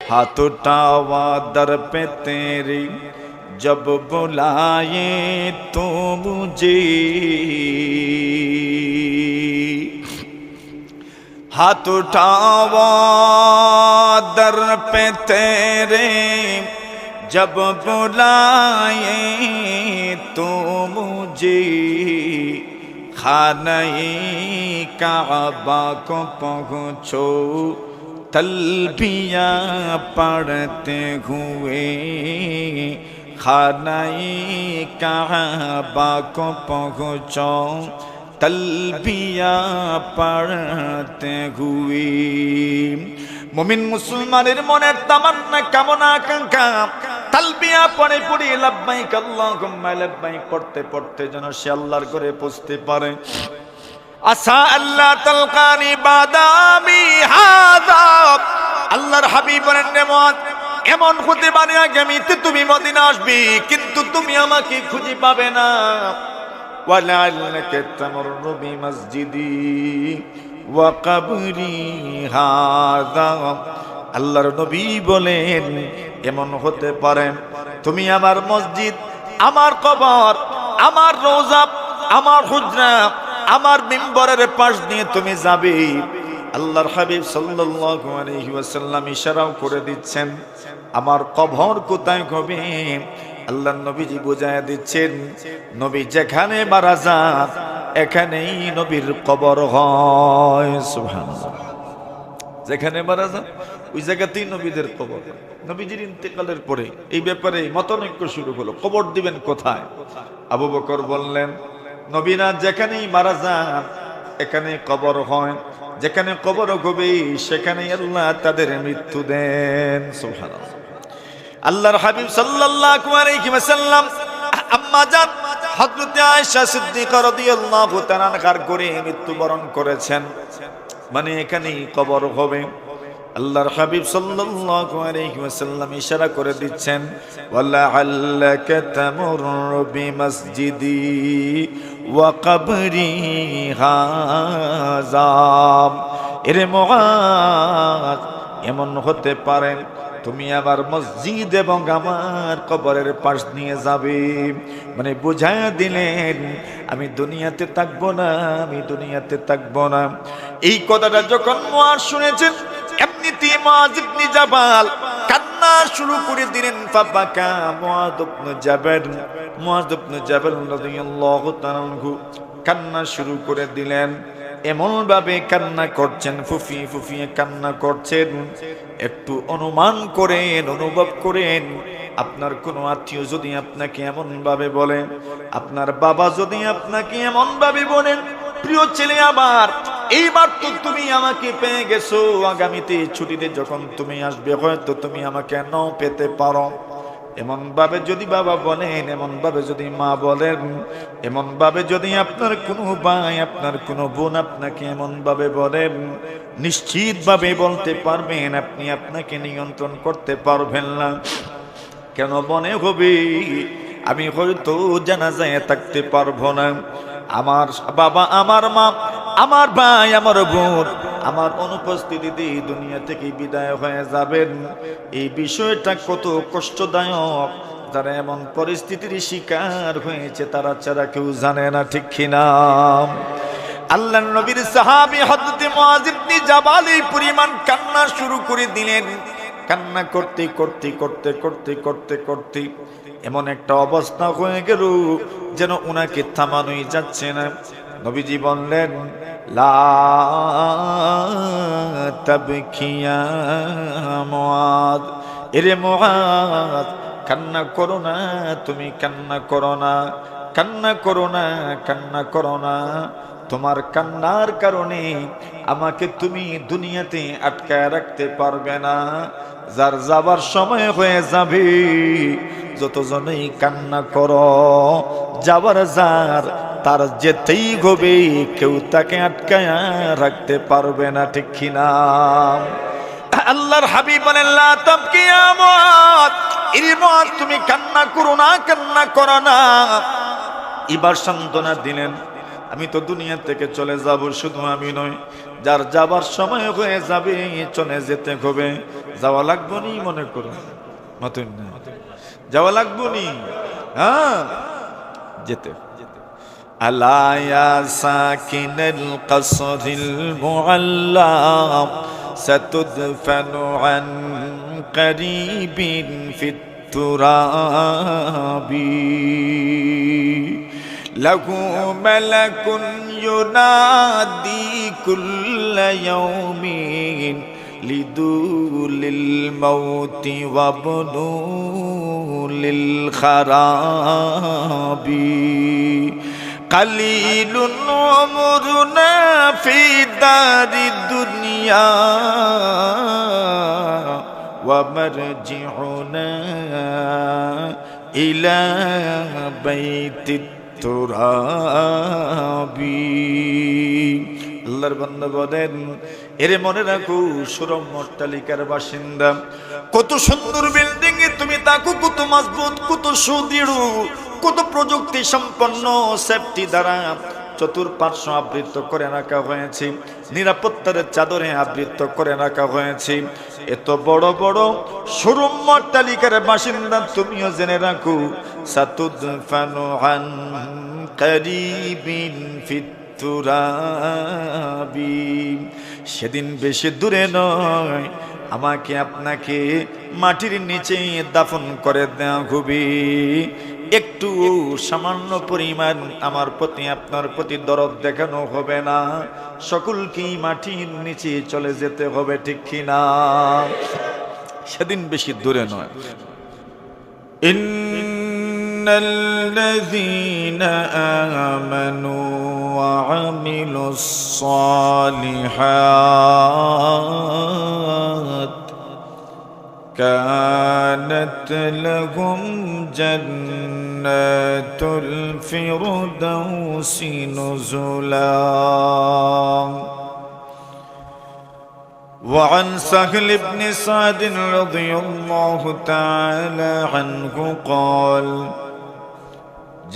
हाथ उठावा दर पे तेरी जब बुलाए तो मुझे, हाथ उठावा दर पे तेरे जब बुलाए तो मुझे, खाने काबा को पहुँचो तलबिया पढ़ते हुए, खाने काबा को पहुँचो तलबिया पढ़ते हुए। मुमिन मुसलमानेर मनेर तामान्ना कामना आकांक्षा তালবিয়া পড়ে পড়ে লাব্বাইক আল্লাহুম্মা লাব্বাইক পড়তে পড়তে যেন সে আল্লাহর ঘরে পৌঁছতে পারে। আসা আল্লাহ তালকানি বাদামি হাযা, আল্লাহর হাবিব বলেন নেমত এমন হতে পারে আগামীতে তুমি মদিনা আসবে কিন্তু তুমি আমাকে খুঁজে পাবে না। ওয়ালাআল্লাকা তামুররু বিমাসজিদি ওয়া কবরি হাযা, আল্লাহর নবী বলেন এমন হতে পারে তুমি আমার মসজিদ, আমার কবর, আমার রওজা, আমার হুজরা, আমার মিম্বরের পাশ দিয়ে তুমি যাবে। আল্লাহর হাবিব সাল্লাল্লাহু আলাইহি ওয়াসাল্লাম ইশারাও করে দিচ্ছেন আমার কবর কোথায় হবে। আল্লাহর নবীজি বুঝায় দিচ্ছেন নবী যেখানে মারা যান এখানেই নবীর কবর হয়। সুবহানাল্লাহ, যেখানে মারা যান ওই জায়গাতেই নবীদের কবর। নবীজির ইন্তেকালের পরে এই ব্যাপারে মতানৈক্য শুরু হলো, কবর দিবেন কোথায়? আবু বকর বললেন নবীরা যেখানেই মারা যান এখানে কবর হয়, যেখানে কবর হবে সেখানেই আল্লাহ তাদের মৃত্যু দেন। সুবহানাল্লাহ। আল্লাহর হাবিব সাল্লাল্লাহু আলাইহি ওয়াসাল্লাম আম্মা জান হযরত আয়েশা সিদ্দিকা রাদিয়াল্লাহু তাআলা আনহার করে মৃত্যুবরণ করেছেন, মানে এখানেই কবর হবে। আল্লাহর হাবিব সাল্লাল্লাহু আলাইহি ওয়াসাল্লাম ইশারা করে দিচ্ছেন ওয়ালাআল্লাকা তামুররু বিমাসজিদি ওয়া কবরি হাযা, এরে মুআজ এমন হতে পারে তুমি আমার মসজিদ এবং আমার কবরের পাশ নিয়ে যাবে, মানে বুঝায়া দিলেন আমি দুনিয়াতে থাকবো না, আমি দুনিয়াতে থাকবো না। এই কথাটা যখন মুআজ শুনেছেন এমনিতেই মুআজ ইবনে জাবাল কান্না শুরু করে দিলেন। ফাবাকা মুআজ ইবনে জাবাল, মুআজ ইবনে জাবাল রাদিয়াল্লাহু তাআলা আনহু কান্না শুরু করে দিলেন। এমন ভাবে কান্না করছেন, ফুফিয়ে ফুফিয়ে কান্না করছেন। একটু অনুমান করেন, অনুভব করেন আপনার কোনো আত্মীয় যদি আপনাকে এমন ভাবে বলেন, আপনার বাবা যদি আপনাকে এমন ভাবে বলেন প্রিয় ছেলে আমার এইবার তো তুমি আমাকে পেয়ে গেছো, আগামীতে ছুটিতে যখন তুমি আসবে হয়তো তুমি আমাকে নাও পেতে পারো, এমন ভাবে যদি বাবা বলেন, এমন ভাবে যদি মা বলেন, এমন ভাবে যদি আপনার কোনো ভাই, আপনার কোনো বোন আপনাকে এমন ভাবে বলেন, নিশ্চিত ভাবে বলতে পারবেন আপনি আপনাকে নিয়ন্ত্রণ করতে পারবেন না। কেন মনে হবে আমি হয়তো জানাজায় থাকতে পারবো না, আমার বাবা, আমার মা, আমার ভাই, আমার বোন আমার অনুপস্থিতিতে দুনিয়া থেকে বিদায় হয়ে যাবেন। এই বিষয়টা কত কষ্টদায়ক, যারা এমন পরিস্থিতির শিকার হয়েছে তারা ছাড়া কেউ জানে না, ঠিক কিনা? আল্লাহর নবীর সাহাবী হযরত মুআজ ইবনে জাবাল এই পরিমাণ কান্না শুরু করে দিলেন। কান্না করতে করতে করতে করতে করতে করতে এমন একটা অবস্থা হয়ে গেল যেন উনাকে থামানোই যাচ্ছে না। নবীজি বললেন লা তাবকিয়া মুআজ, এরে মুআজ কান্না করো না, তুমি কান্না করো না, কান্না করো না, কান্না করো না। তোমার কান্নার কারণে আমাকে তুমি দুনিয়াতে আটকায় রাখতে পারবে না। যার যাবার সময় হয়ে যাবে যতজনেই কান্না করো, যাবার যার তার যেতেই হবে, কেউ তাকে আটকায় রাখতে পারবে না, ঠিক কিনা? আল্লাহর হাবিব বলেন লা তাবকিয়া মুআজ, ইরে মুআজ তুমি কান্না করো না, কান্না করো না। এবার সান্ত্বনা দিলেন আমি তো দুনিয়া থেকে চলে যাব, শুধু আমি নয়, যার যাবার সময় হয়ে যাবে চলে যেতে হবে। যাওয়া লাগবো নি মনে করো, মতন না, যাওয়া লাগবো নি, হ্যাঁ যেতে। আলা ইয়া সাকিনাল কসরিল মুআল্লা সাতুদফানু আন করিবিন ফিত তুরাবি লাহু মালাকুন ইউনাদি কুল্লা ইয়াউমিন লিদুলিল মাউতি ওয়াবনুলিল খারাবি কালিলুন উমরুনা ফি দারিদ দুনিয়া ওয়া মারজিউনা ইলা বাইতিত তুরাবি। আল্লাহর বান্দা বলেন, এরে মনে রাখো, সুরম্য অট্টালিকার বাসিন্দা, কত সুন্দর বিল্ডিং এ তুমি থাকো, কত মজবুত, কত সুদৃঢ়, কত প্রযুক্তি সম্পন্ন সেফটি দ্বারা চতুর্পার্শ্ব আবৃত করে রাখা হয়েছে, নিরাপত্তার চাদরে আবৃত করে রাখা হয়েছে। এত বড় বড় সুরম্য অট্টালিকার বাসিন্দা তুমিও জেনে রাখো, সাতুদফানু আন করিবিন ফিত তুরাবি, সেদিন বেশি দূরে নয়, আমাকে আপনাকে মাটির নিচে দাফন করে দেওয়া হবে। একটু সামান্য পরিমাণ আমার প্রতি আপনার প্রতি দরদ দেখানো হবে না, সকলকেই মাটির নিচে চলে যেতে হবে, ঠিক কিনা? সেদিন বেশি দূরে নয়। ইন্নাল্লাযীনা আমানু ওয়া আমিলুস সালিহাত كانت لهم جنات الفردوس نزلا. وعن سهل بن سعد رضي الله تعالى عنه قال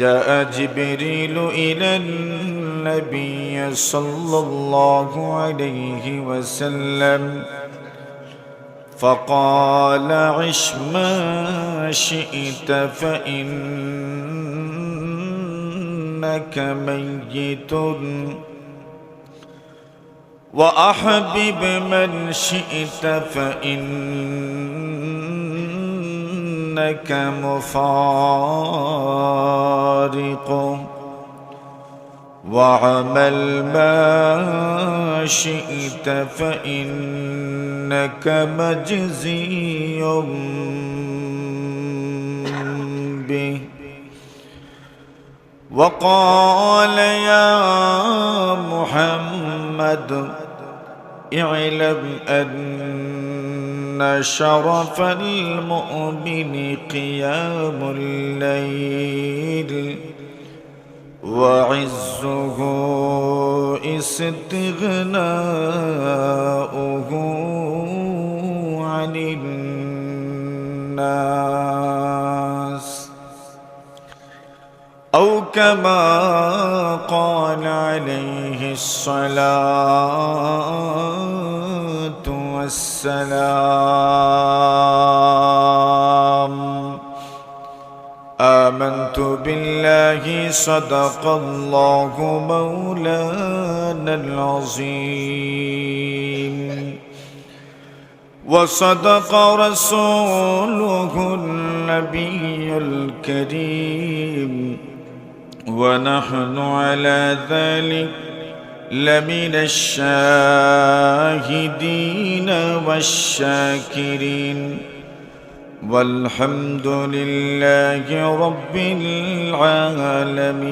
جاء جبريل إلى النبي صلى الله عليه وسلم فقال عش ما شئت فإنك ميت وأحبب من شئت فإنك مفارق وعمل ما شئت فإنك مجزي به. وقال يا محمد اعلم أن شرف المؤمن قيام الليل وعزه استغناؤه عن الناس أو كما قال عليه الصلاة والسلام. آمنت بالله صدق الله مولانا العظيم وصدق رسوله النبي الكريم ونحن على ذلك لمن الشاهدين والشاكرين والحمد لله رب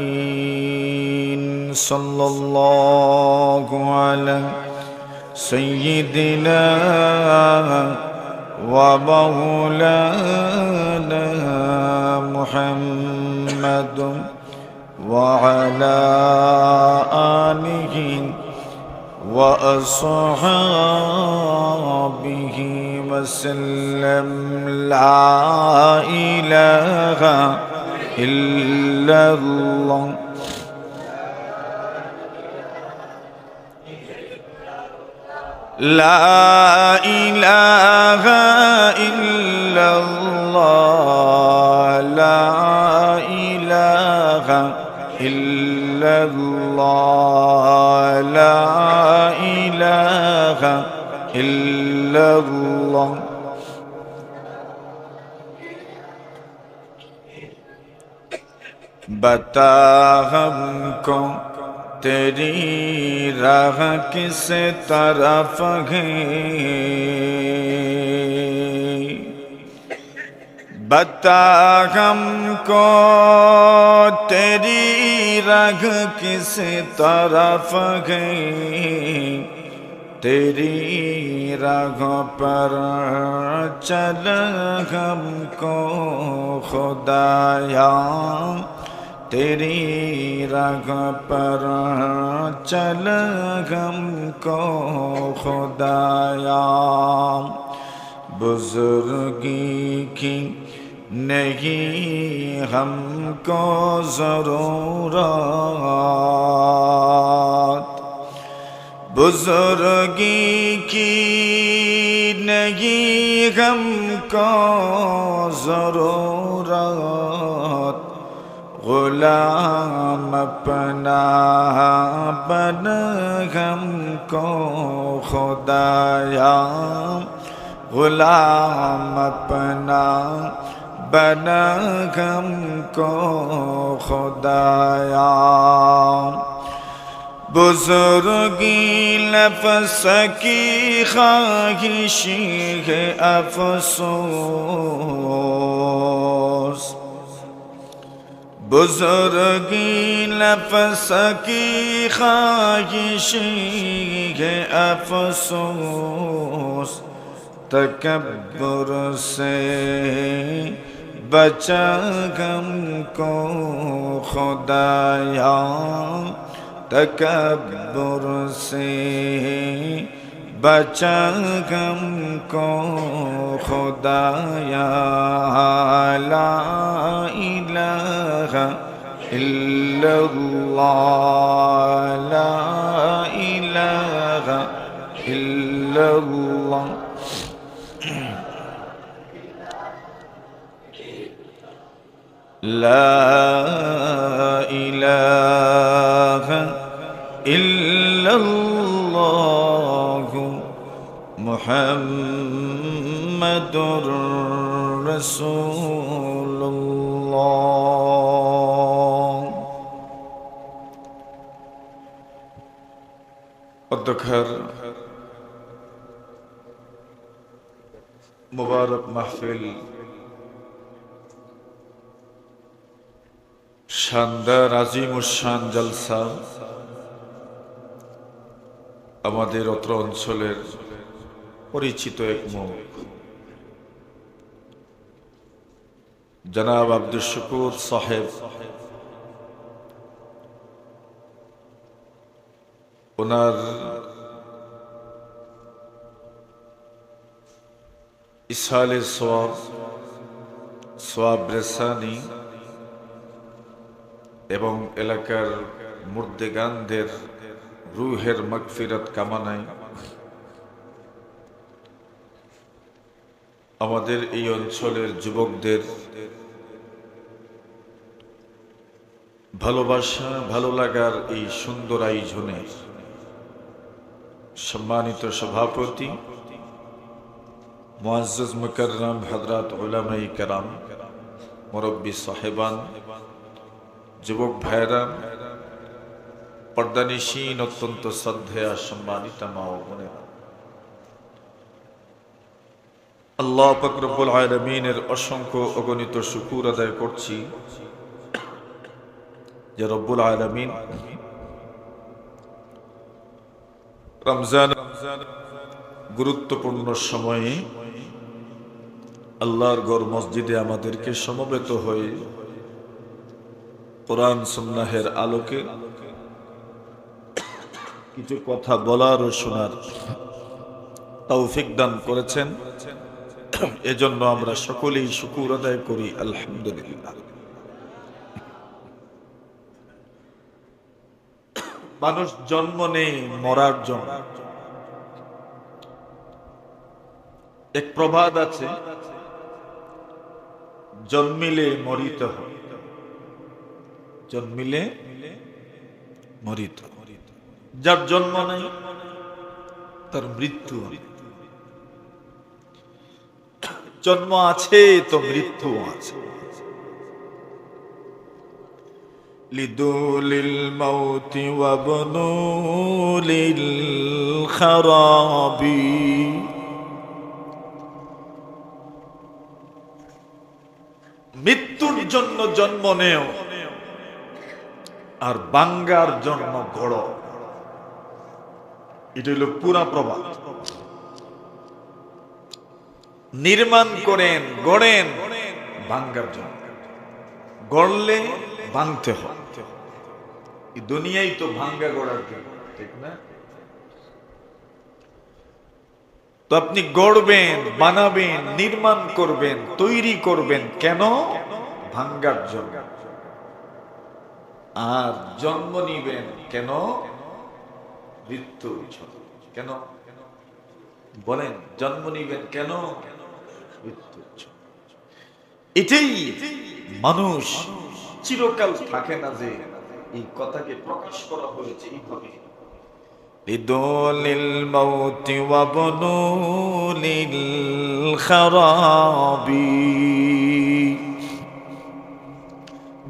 العالمين. صلى الله على سيدنا ومولانا محمد وعلى آله وأصحابه وسلم. لا إله إلا الله لا إله إلا الله لا إله إلا الله لا إله إلا الله बता हमको तेरी राह किस तरफ है बता हमको तेरी राह किस तरफ है तेरी राह पर चल हमको खुदाया तेरी राह पर चल हमको खुदाया बुजुर्गी की नहीं हमको ज़रूरत बुजुर्गी की नहीं हमको ज़रूरत गुलाम अपना बन हमको खुदाया गुलाम अपना बन हमको खुदाया बुजुर्गी नफ्स की ख्वाहिशी है अफसोस बुजुर्गी नफ्स की ख्वाहिशी है अफसोस तकब्बुर से बचा हमको खुदाया तकब्बुर से बचा हमको खुदाया ला इलाहा इल्लल्लाह ला इलाहा इल्लल्लाह ला इलाहा इल्लल्लाह मुहम्मदुर रसूलुल्लाह अद्दखर मुबारक महफिल शानदार আজিমুশান জলসা আমাদের অত্র অঞ্চলের পরিচিত এক মুখ জনাব আব্দুল শুকুর সাহেব ওনার ইসহালে সোয়াব রেসানি এবং এলাকার মুর্দেগানদের রুহের মাগফিরাত কামনায় আমাদের এই অঞ্চলের যুবকদের ভালোবাসা ভালো লাগার এই সুন্দর আয়োজনে সম্মানিত সভাপতি মুআজ্জাজ মুকাররম হযরত উলামায়ে কেরাম মুরব্বী সাহেবান যুবক ভাইরা পর্দানিশীন অত্যন্ত শ্রদ্ধেয়া সম্মানিত মা ও বোনেরা আল্লাহ পাক রব্বুল আলামিনের অসংখ্য অগণিত শুকর আদায় করছি যে রব্বুল আলামিন রমজান গুরুত্বপূর্ণ সময়ে আল্লাহর ঘর মসজিদে আমাদেরকে সমবেত হয়ে কোরআন সুন্নাহের আলোকে কিছু কথা বলার ও শোনার তৌফিক দান করেছেন এজন্য আমরা সকলেই শুকর আদায় করি আলহামদুলিল্লাহ মানুষ জন্ম নেই মরার জন্য এক প্রবাদ আছে, জন্মিলে মরিতে হয়, জন্মিলে মরিতে হয়। যার জন্ম নাই তার মৃত্যু হবে। জন্ম আছে তো মৃত্যু আছে। লিদুলিল মাউতি ওয়া বুনুলিল খারাবি, মৃত্যুর জন্য জন্ম নেও আর বাঙ্গার জন্য গড়। এটা হলো পুরা প্রবাদ। নির্মাণ করেন, গড়েন ভাঙ্গার জন্য, গড়লে ভাঙতে হয়। এই দুনিয়াই তো ভাঙ্গা গড়ার জন্য, ঠিক না? তো আপনি গড়বেন, বানাবেন, নির্মাণ করবেন, তৈরি করবেন কেন? ভাঙ্গার জন্য। আর জন্ম নিবেন কেন? মৃত্যুর জন্য। কেন বলেন? জন্ম নিবেন কেন? মৃত্যুর জন্য। এটাই মানুষ চিরকাল থাকে না, যে এই কথাকে প্রকাশ করা হয়েছে এইভাবে, লিদুলিল মাউতি ওয়া বুনুলিল খারাবি,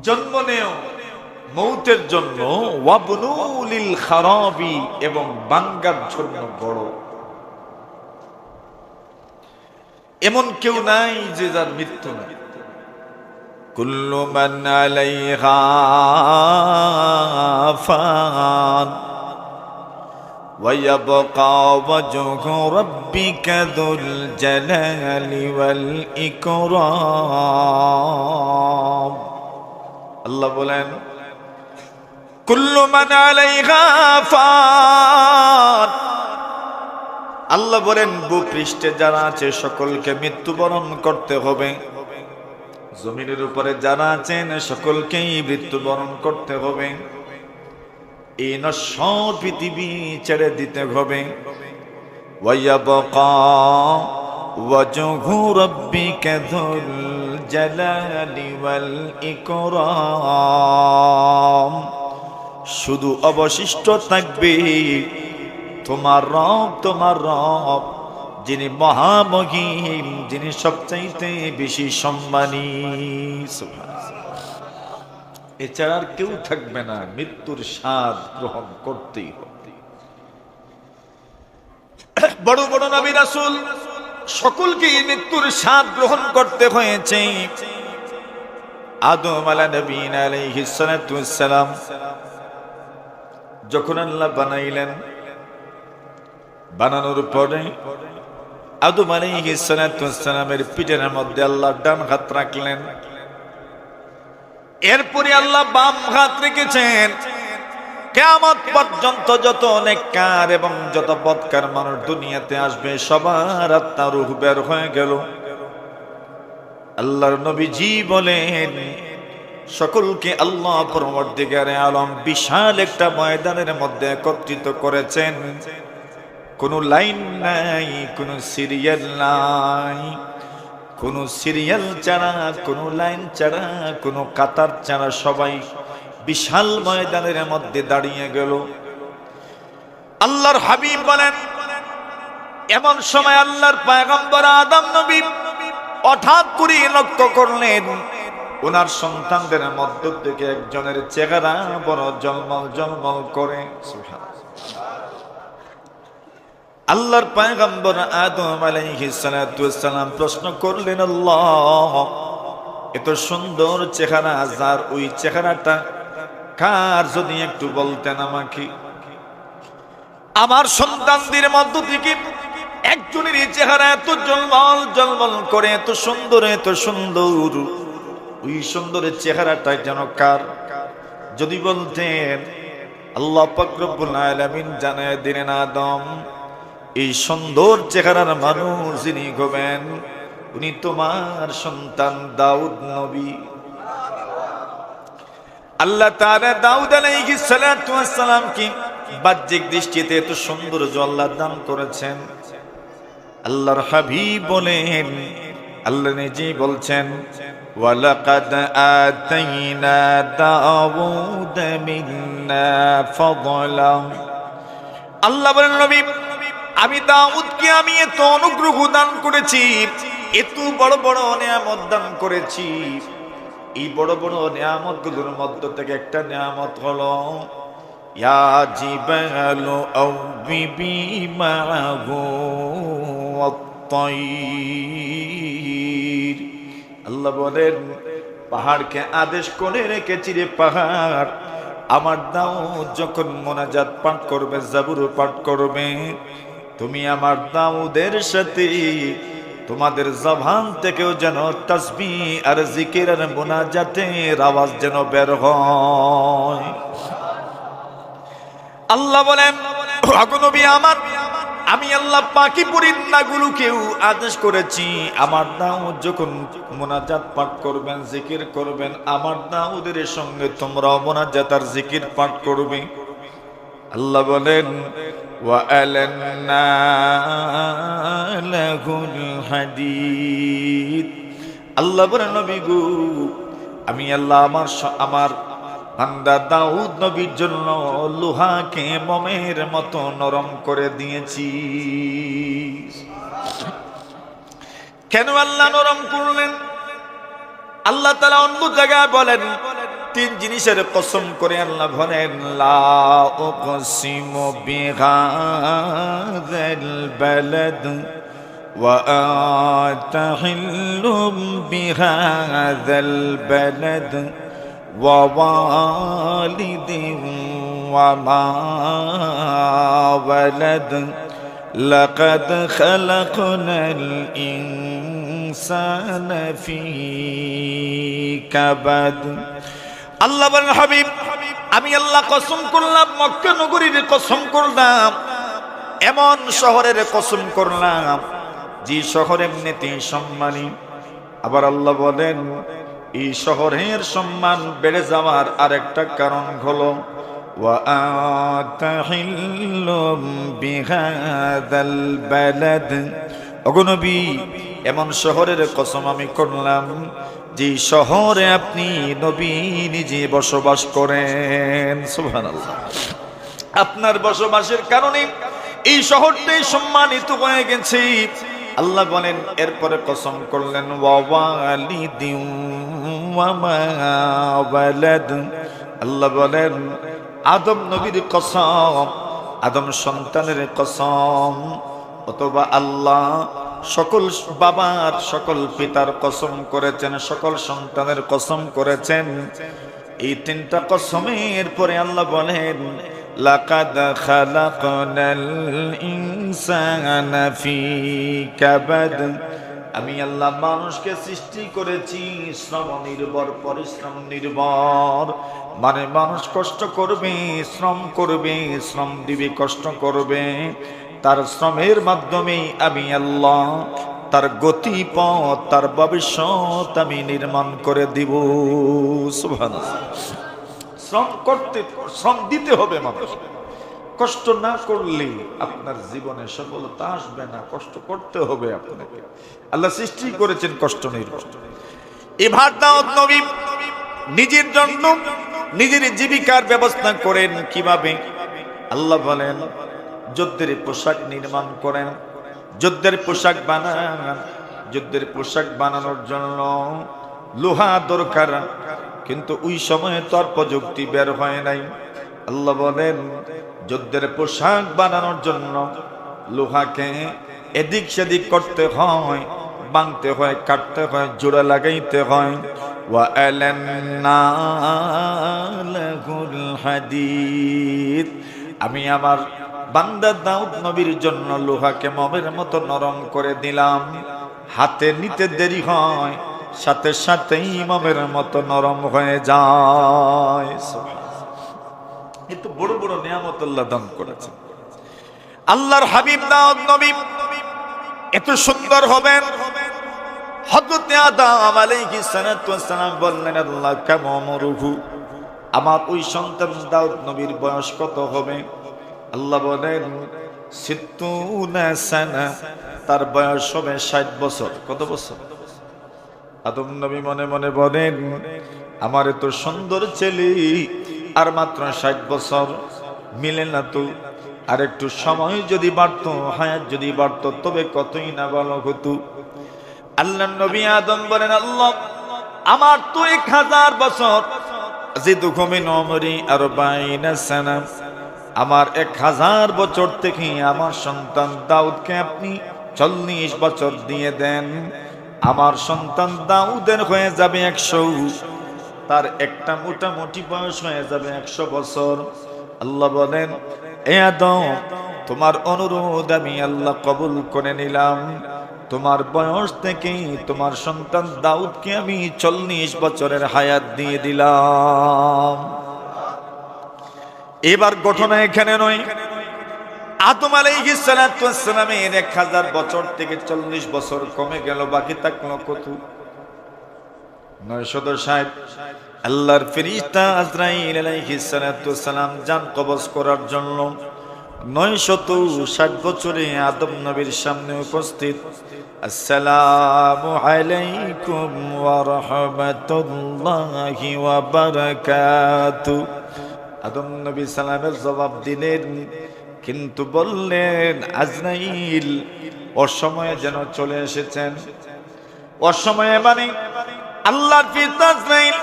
জন্ম নেও মৌতের জন্য, ওয়া বুনুলিল খারাবি, এবং বাঙ্গার জন্য বড়। এমন কেউ নাই যে যার মৃত্যু নাই। কুল্লু মান আলাইহা ফান ওয়া ইয়াবকা ওয়াজহু রাব্বিকা যুল জালালি ওয়াল ইকরাম। আল্লাহ বলেন, কুল্লু মান আলাইহা ফান, আল্লাহ বলেন ভূপৃষ্ঠে যারা আছে সকলকে মৃত্যুবরণ করতে হবে। জমিনের উপরে যারা আছেন সকলকেই মৃত্যুবরণ করতে হবে। এই নশ্বর পৃথিবী ছেড়ে দিতে হবে। ওয়ায়াবকা ওয়াজহু রাব্বিকা যুল জালালি ওয়াল ইকরাম, শুধু অবশিষ্ট থাকবে তোমার রব, তোমার রব যিনি মহামহিম, যিনি সবচাইতে বেশি সম্মানী। এছাড়া আর কেউ থাকবে না। মৃত্যুর স্বাদ গ্রহণ করতেই হবে। বড় বড় নবী রাসূল সকলকে মৃত্যুর স্বাদ গ্রহণ করতে হয়েছে। আদম আলাইহিস সালাতু ওয়াস সালাম যখন আল্লাহ বানাইলেন, বানানোর পরে আদম আলাইহিস সালাতু ওয়াস সালামের পিঠের মধ্যে আল্লাহ ডান হাত রাখলেন। এরপরে আল্লাহ বাম হাত রেখেছেন। কিয়ামত পর্যন্ত যত নেককার এবং যত বদকার মানুষ দুনিয়াতে আসবে সবার আত্মা রূহ বের হয়ে গেল। আল্লাহর নবীজি বলেন, সকলকে আল্লাহ পরবর্তীকারে আলম বিশাল একটা ময়দানের মধ্যে একত্রিত করেছেন। কোনো লাইন নাই, কোনো সিরিয়াল নাই, কোনো সিরিয়াল ছাড়া, কোনো লাইন ছাড়া, কোনো কাতার ছাড়া সবাই বিশাল ময়দানের মধ্যে দাঁড়িয়ে গেল। আল্লাহর হাবিব বলেন, এমন সময় আল্লাহর পয়গম্বর আদম নবী হঠাৎ করে লক্ষ্য করলেন ওনার সন্তানদের মধ্য থেকে একজনের চেহারা বড় জলমল জলমল করে। আল্লাহর পয়গম্বর আদম আলাইহিস সালাতু ওয়াস সালাম প্রশ্ন করলেন, আল্লাহ এত সুন্দর চেহারা, যার ওই চেহারাটা কার, যদি একটু বলতেন আমাকে। আমার সন্তানদের মধ্য থেকে একজনের এই চেহারা এত জলমল জলমল করে, এত সুন্দর, এত সুন্দর, ওই সুন্দরের চেহারাটা যেন কার, যদি বলতেন। আল্লাহ পাক রব্বুল আলামিন জানায় দিলেন, আদম এই সুন্দর চেহারার মানুষ যিনি হবেন উনি তোমার সন্তান দাউদ নবী। আল্লাহ তাআলা দাউদ আলাইহিস সালাতু ওয়াস সালাম কি বাহ্যিক দৃষ্টিতে এত সৌন্দর্য আল্লাহ দান করেছেন। আল্লাহর হাবিব বলেন, আল্লাহ নিজেই বলছেন, ওয়ালাকাদ আতাইনা দাউদ মিন্না ফাদলা। আল্লাহ বলেন, নবী আমি দাউদকে আমি এত অনুগ্রহ দান করেছি, এত বড় বড় নিয়ামত দান করেছি। এই বড় বড় নিয়ামতগুলোর মধ্য থেকে একটা নিয়ামত হলো ইয়া জিবালু আউবিবি মাহু ওয়াত-তাইর। আল্লাহ বলেন, পাহাড়কে আদেশ করে রেখেছি রে পাহাড়, আমার দাউদ যখন মোনাজাত পাঠ করবে, জাবুর পাঠ করবে, তুমি আমার দাউদের সাথে তোমাদের জবান থেকেও যেন তাসবিহ আর জিকির আর মুনাজাতের আওয়াজ যেন বের হয়। আল্লাহ বলেন, নবী আমার, আমি আল্লাহ পাকি পরিন্দাগুলোকেও আদেশ করেছি, আমার দাউদ যখন মুনাজাত পাঠ করবেন, জিকির করবেন, আমার দাউদের সঙ্গে তোমরাও মুনাজাত আর জিকির পাঠ করবে। আল্লাহ বলেন, ওয়ালান্না লাহুল হাদীদ। আল্লাহ বলেন, নবী গো আমি আল্লাহ আমার বান্দা দাউদ নবীর জন্য লোহাকে মোমের মতো নরম করে দিয়েছি। কেন আল্লাহ নরম করলেন? আল্লাহ তাআলা অন্য জায়গায় বলেন, তিন জিনিসের কসম করে আল্লাহ বলেন, লা উকসিমু বিহাযাল বালাদ ওয়া আনতা হিল্লুম বিহাযাল বালাদ ওয়া ওয়ালিদিন ওয়া মা ওয়ালাদ লাকাদ খালাকনাল ইনসানা ফী কাবাদ। আল্লাহ বলেন, হাবিব আমি আল্লাহ কসম করলাম, মক্কা নগরীর কসম করলাম, এমন শহরের কসম করলাম যে শহর এমনিতেই সম্মানী। আবার আল্লাহ বলেন, এই শহরের সম্মান বেড়ে যাওয়ার আরেকটা কারণ হলো ওয়া আনতা হিল্লুম বিহাযাল বালাদ। ওগো নবী এমন শহরের কসম আমি করলাম যে শহরে আপনি নবী নিজে বসবাস করেন। সুবহানাল্লাহ। আপনার বসবাসের কারণে এই শহরটাই সম্মানিত হয়ে গেছে। আল্লাহ বলেন, এরপরে কসম করলেন ওয়া ওয়ালিদিন ওয়া মা ওয়ালাদ। আল্লাহ বলেন, আদম নবীর কসম, আদম সন্তানের কসম, অথবা আল্লাহ সকল বাবার সকল পিতার কসম করেছেন, সকল সন্তানের কসম করেছেন। এই তিনটা কসমের পরে আল্লাহ বলেন, লাকাদ খালাকনাল ইনসানা ফী কাবাদ। আমি আল্লাহ মানুষকে সৃষ্টি করেছি শ্রম নির্ভর, পরিশ্রম নির্ভর। মানে মানুষ কষ্ট করবে, শ্রম করবে, শ্রম দিবে, কষ্ট করবে, তার শ্রমের মাধ্যমে আমি আল্লাহ তার গতিপথ, তার ভবিষ্যৎ আমি নির্মাণ করে দিব। সুবহানাল্লাহ। শ্রম দিতে হবে মানুষ। কষ্ট না করলে আপনার জীবনে সফলতা আসবে না, কষ্ট করতে হবে আপনাকে। আল্লাহ সৃষ্টি করেছেন কষ্ট নির্ভর। এবার দাউদ নবী নিজের জন্য নিজের জীবিকার ব্যবস্থা করেন কিভাবে? আল্লাহ বলেন, যুদ্ধের পোশাক নির্মাণ করেন, যুদ্ধের পোশাক বানান। যুদ্ধের পোশাক বানানোর জন্য লোহা দরকার, কিন্তু ওই সময়ে তো আর প্রযুক্তি বের হয় নাই। আল্লাহ বলেন, যুদ্ধের পোশাক বানানোর জন্য লোহাকে এদিক সেদিক করতে হয়, বাঁধতে হয়, কাটতে হয়, জোড়া লাগাইতে হয়। ওয়া আলান্না লাহুল হাদীদ। আমি আমার বান্দা দাউদ নবীর জন্য লোহাকে মোমের মতো নরম করে দিলাম। হাতে নিতে দেরি হয়, সাথে সাথেই মোমের মতো নরম হয়ে যায়। এত বড় বড় নিয়ামত আল্লাহ দান করেছেন। আল্লাহর হাবিব দাউদ নবী এত সুন্দর হবেন। হযরত আদম আলাইহিস সালাতু ওয়াস সালাম বললেন, আল্লাহ কামা আমরুহু, আমার ওই সন্তান দাউদ নবীর বয়স কত হবে? আল্লাহ বলেন, 60 সানা, তার বয়স হবে 60 বছর। কত বছর? আদম নবী মনে মনে বলেন, আমার এত সুন্দর ছেলে আর মাত্র 60 বছর, মিলে না তো। আর একটু সময় যদি বাড়তো, হায়াত যদি বাড়তো, তবে কতই না ভালো হতো। আল্লাহ নবী আদম বলেন, আল্লাহ আমার তো 1000 বছর, জিদুকুমিন উমরি 40 সানা, আমার 1000 বছর থেকে আমার সন্তান দাউদকে আপনি 40 বছর দিয়ে দেন। আমার সন্তান দাউদের হয়ে যাবে 100, তার একটা মোটামুটি বয়স হয়ে যাবে 100 বছর। আল্লাহ বলেন, এ আদম তোমার অনুরোধ আমি আল্লাহ কবুল করে নিলাম। তোমার বয়স থেকে তোমার সন্তান দাউদকে আমি 40 বছরের হায়াত দিয়ে দিলাম। এবার ঘটনা এখানে নয়, আদম আলাইহিস সালাতু ওয়াস সালামের 1000 বছর থেকে 40 বছর কমে গেল, বাকি থাকলো কত? 960। আল্লাহর ফেরেশতা আজরাইল আলাইহিস সালাতু ওয়াস সালাম জান কবজ করার জন্য 960 বছরে আদম নবীর সামনে উপস্থিত। আসসালামু আলাইকুম ওয়া রাহমাতুল্লাহি ওয়া বারাকাতুহু। আদম নবী সালামের জবাব দিলেন, কিন্তু বললেন, আজরাইল অসময়ে যেন চলে এসেছেন। অসময়ে মানে আল্লাহর ফেরেশতা আজরাইল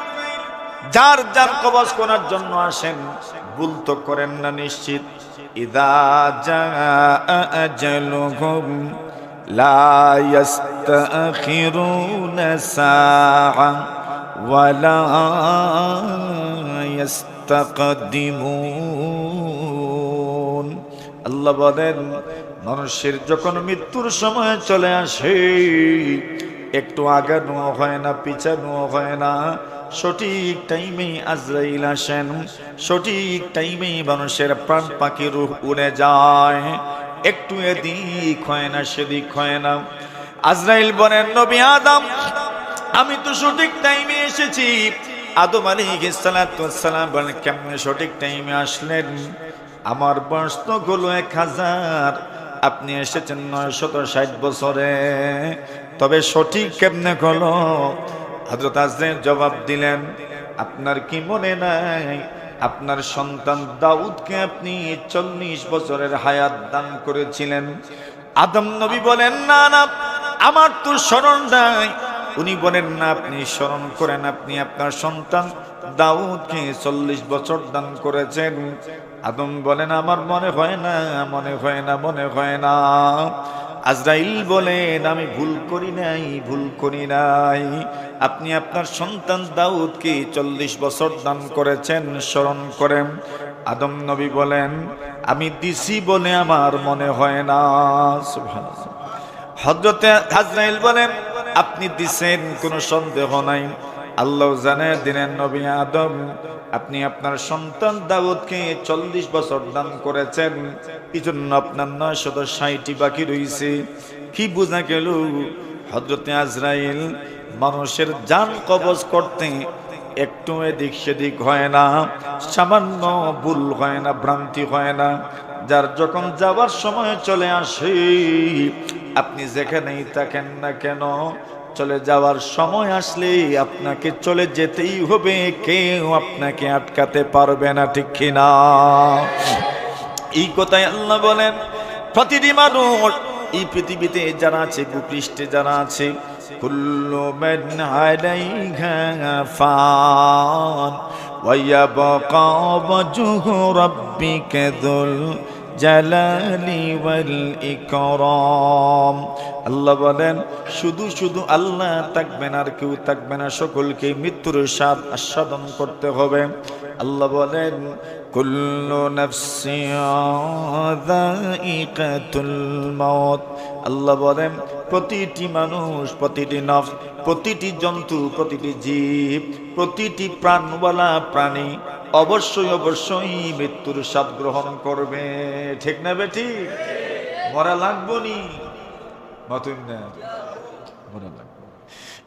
যার জান কবজ করার জন্য আসেন, ভুল তো করেন না নিশ্চিত। ইযা জাআ আজালুহুম লা ইস্তাখিরুনা সাআ ওয়া লা ইস্তাকদিমুন। আল্লাহ বলেন, মানুষের যখন মৃত্যুর সময় চলে আসে, একটু আগানো হয় না, পিছানো হয় না, সঠিক টাইমে আজরাইল আসেন, সঠিক টাইমে মানুষের প্রাণ পাখি রূহ উড়ে যায়, একটু এদিক হয় না, সেদিক হয় না। আজরাইল বলেন, নবী আদম আমি তো সঠিক টাইমে এসেছি। আদম আলাইহিস সালাতু ওয়াস সালাম বলেন, কেমনে সঠিক টাইমে আসলেন? আমার বয়স তো হলো 1000, আপনি এসেছেন 960 বছরে, তবে সঠিক কেমনে হলো? হযরত আজরাইল জবাব দিলেন, আপনার কি মনে নাই আপনার সন্তান দাউদকে আপনি 40 বছরের হায়াত দান করেছিলেন? আদম নবী বলেন, না না, আমার তো স্মরণ নাই। উনি বলেন, না, আপনি স্মরণ করেন, আপনি আপনার সন্তান দাউদকে 40 বছর দান করেছেন। আদম বলেন, আমার মনে হয় না, মনে হয় না, মনে হয় না। আজরাইল বলেন, আমি ভুল করি নাই, ভুল করি নাই। আপনি আপনার সন্তান দাউদকে 40 বছর দান করেছেন, স্মরণ করেন। আদম নবী বলেন, আমি দিছি বলে আমার মনে হয় না। সুবহানাল্লাহ। হযরতে আজরাইল বলেন, আপনি দিছেন, কোনো সন্দেহ নাই। আল্লাহ জানায় দিলেন, নবী আদম আপনি আপনার সন্তান দাউদকে 40 বছর দান করেছেন, এই জন্য আপনার 960টি বাকি রয়েছে। কি বোঝা গেল? হযরতে আজরাইল মানুষের জান কবজ করতে একটু এদিক সেদিক হয় না, সামান্য ভুল হয় না, ভ্রান্তি হয় না। যার যখন যাবার সময় চলে আসে, আপনি যেখানেই থাকেন না কেন, চলে যাওয়ার সময় আসলে আপনাকে চলে যেতেই হবে, কেউ আপনাকে আটকাতে পারবে না, ঠিক কিনা? এই কথাই আল্লাহ বলেন, প্রতিটি মানুষ এই পৃথিবীতে যারা আছে, ভূপৃষ্ঠে যারা আছে, কুল্লু মান আলাইহা ফান ওয়া ইয়াবকা ওয়াজহু রাব্বিকা যুল জালালি ওয়াল ইকরাম। আল্লাহ বলেন, শুধু শুধু আল্লাহ থাকবেন, আর কেউ থাকবে না, সকলকে মৃত্যুর স্বাদ আস্বাদন করতে হবে। আল্লাহ বলেন, কুল্লু নাফসিন যায়িকাতুল মাউত। আল্লাহ বলেন, প্রতিটি মানুষ, প্রতিটি নফস, প্রতিটি জন্তু, প্রতিটি জীব, প্রতিটি প্রাণওয়ালা প্রাণী অবশ্যই অবশ্যই মৃত্যুর স্বাদ গ্রহণ করবে, ঠিক না বেটি? মরা লাগবো নি, মতুন না, মরা লাগবে।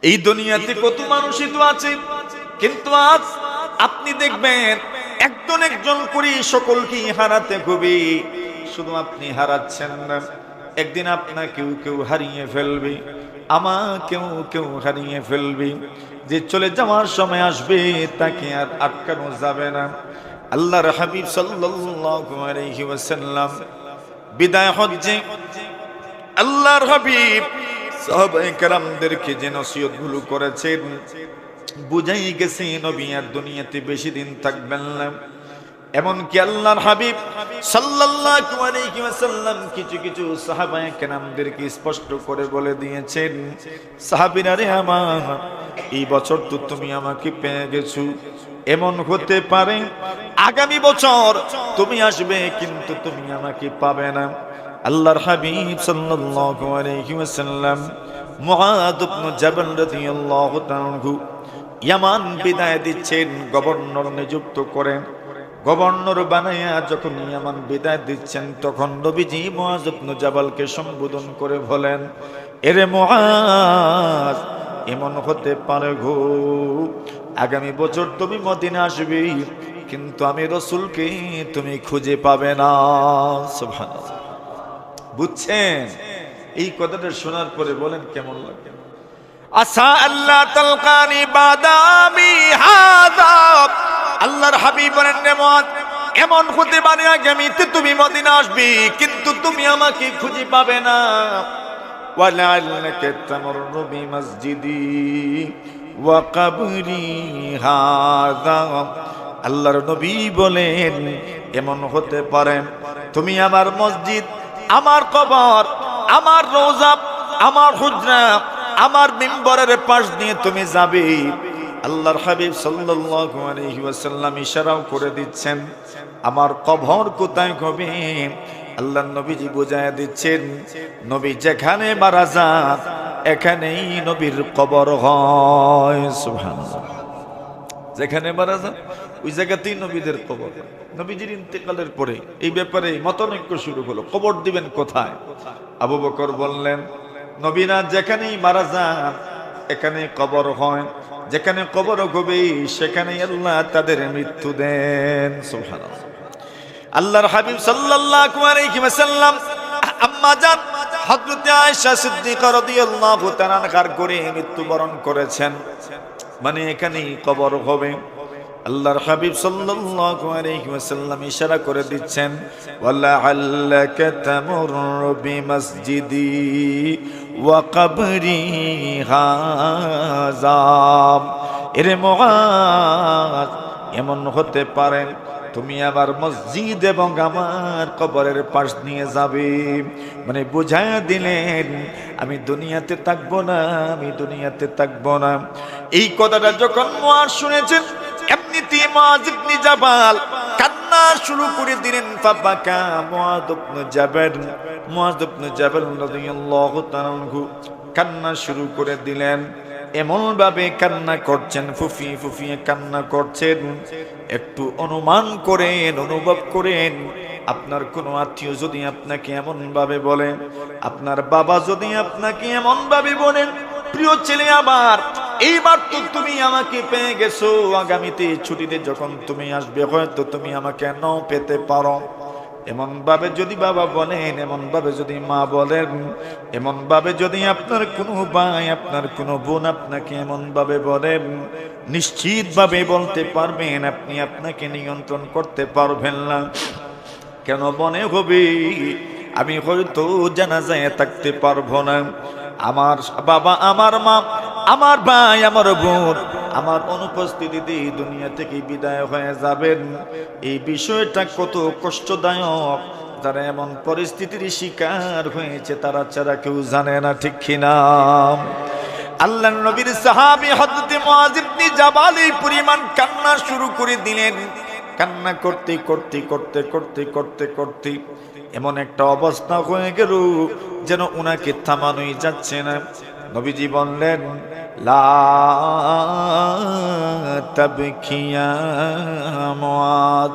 এই দুনিয়াতে কত মানুষই তো আছে, কিন্তু আজ আপনি দেখবেন একজন একজন করে সকলকে হারাতে হবে। শুধু আপনি হারাচ্ছেন না, একদিন আপনাকেও কেউ হারিয়ে ফেলবে, আমাকেও কেউ হারিয়ে ফেলবে। যে চলে যাওয়ার সময় আসবে তাকে আর আটকানো যাবে না। আল্লাহর হাবিব সাল্লাল্লাহু আলাইহি ওয়াসাল্লাম বিদায় হজ্জে আল্লাহর হাবিব সাহাবায়ে কেরামদেরকে যে নসিহতগুলো করেছেন বুঝাই গেছে নবী আর দুনিয়াতে বেশি দিন থাকবেন না। এমনকি আল্লাহর হাবিব সাল্লাল্লাহু আলাইহি ওয়াসাল্লাম কিছু কিছু সাহাবায়ে কেরামদেরকে স্পষ্ট করে বলে দিয়েছেন, সাহাবীরা রে আমার, এই বছর তো তুমি আমাকে পেয়ে গেছো, এমন হতে পারে আগামী বছর তুমি আসবে কিন্তু তুমি আমাকে পাবে না। আল্লাহর হাবিব সাল্লাল্লাহু আলাইহি ওয়াসাল্লাম মুআদ ইবনে জাবাল রাদিয়াল্লাহু তাআলা ইয়ামান বিদায় দিচ্ছেন, গভর্নর নিযুক্ত করেন। গভর্নর বানায়া যখন ইয়ামান বিদায় দিচ্ছেন তখন নবীজি মুআজ ইবনে জাবালকে সম্বোধন করে বলেন, এরে মুআজ, এমন হতে পারে গো আগামী বছর তুমি মদিনা আসবে কিন্তু আমি রাসূলকে তুমি খুঁজে পাবে না। সুবহানাল্লাহ। বুঝছেন? এই কথাটা শোনার পরে বলেন কেমন লাগে? আসা আল্লাহ তালকানি বাদামি হাযা, আল্লাহর হাবিব বলেন মুআজ, এমন হতে পারে আগামীতে তুমি মদিনা আসবে কিন্তু তুমি আমাকে খুঁজে পাবে না। ওয়ালা'আল্লাকা তামুররু বিমাসজিদি ওয়া কবরি হাযা, আল্লাহর নবী বলেন এমন হতে পারে তুমি আমার মসজিদ, আমার কবর, আমার রওজা, আমার হুজরা, আমার মিম্বরের পাশ দিয়ে তুমি যাবে। আল্লাহর হাবিব সাল্লাল্লাহু আলাইহি ওয়াসাল্লাম ইশারাও করে দিচ্ছেন আমার কবর কোথায় হবে। আল্লাহর নবীজি বুঝায় দিচ্ছেন নবী যেখানে মারা যান এখানেই নবীর কবর হয়। সুবহানাল্লাহ। যেখানে মারা যান ওই জায়গাতেই নবীদের কবর। নবীজির ইন্তেকালের পরে এই ব্যাপারে মতানৈক্য শুরু হলো, কবর দিবেন কোথায়? আবু বকর বললেন নবীরা যেখানেই মারা যান এখানে কবর হয়, যেখানে কবর হবে সেখানেই আল্লাহ তাদের মৃত্যু দেন। সুবহানাল্লাহ। আল্লাহর হাবিব সাল্লাল্লাহু আলাইহি ওয়াসাল্লাম আম্মা জান হযরত আয়েশা সিদ্দিকা রাদিয়াল্লাহু তাআলা আনহার করে মৃত্যুবরণ করেছেন, মানে এখানেই কবর হবে। আল্লাহর হাবিব সাল্লাল্লাহু আলাইহি ওয়াসাল্লাম ইশারা করে দিচ্ছেন ওয়ালা'আল্লাকা তামুররু বিমাসজিদি ওয়া কবরি হাযা, এরে মুআজ, এমন হতে পারে তুমি আমার মসজিদ এবং আমার কবরের পাশ নিয়ে যাবে। মানে বুঝায়া দিলেন আমি দুনিয়াতে থাকবো না, আমি দুনিয়াতে থাকবো না। এই কথাটা যখন মুআজ শুনেছেন এমনিতেই মুআজ ইবনে জাবাল কান্না শুরু করে দিলেন। ফাবাকা মুআজ ইবনে জাবাল, মুআজ ইবনে জাবাল রাদিয়াল্লাহু তাআলা কান্না শুরু করে দিলেন। এমন ভাবে কান্না করছেন, ফুফিয়ে ফুফিয়ে কান্না করছেন। একটু অনুমান করেন, অনুভব করেন, আপনার কোনো আত্মীয় যদি আপনাকে এমন ভাবে বলেন, আপনার বাবা যদি আপনাকে এমন ভাবে বলেন, প্রিয় ছেলে আমার এইবার তো তুমি আমাকে পেয়ে গেছো, আগামীতে ছুটিতে যখন তুমি আসবে হয়তো তুমি আমাকে নাও পেতে পারো, এমন ভাবে যদি বাবা বলেন, এমন ভাবে যদি মা বলেন, এমন ভাবে যদি আপনার কোনো ভাই, আপনার কোনো বোন আপনাকে এমন ভাবে বলেন, নিশ্চিত ভাবে বলতে পারবেন আপনি আপনাকে নিয়ন্ত্রণ করতে পারবেন না। কেন মনে হবে আমি হয়তো জানাজায় থাকতে পারবো না, আমার বাবা, আমার মা, আমার ভাই, আমার বোন আমার অনুপস্থিতিতে দুনিয়া থেকে বিদায় হয়ে যাবেন। এই বিষয়টা কত কষ্টদায়ক, যারা এমন পরিস্থিতির শিকার হয়েছে তারা ছাড়া কেউ জানে না, ঠিক কিনা? আল্লাহর নবীর সাহাবী হযরত মুআজ ইবনে জাবাল এই পরিমাণ কান্না শুরু করে দিলেন। কান্না করতে করতে করতে করতে করতে করতে এমন একটা অবস্থা হয়ে গেল যেন উনাকে থামানোই যাচ্ছে না। নবীজি বললেন লা তাবকিয়া মুআজ,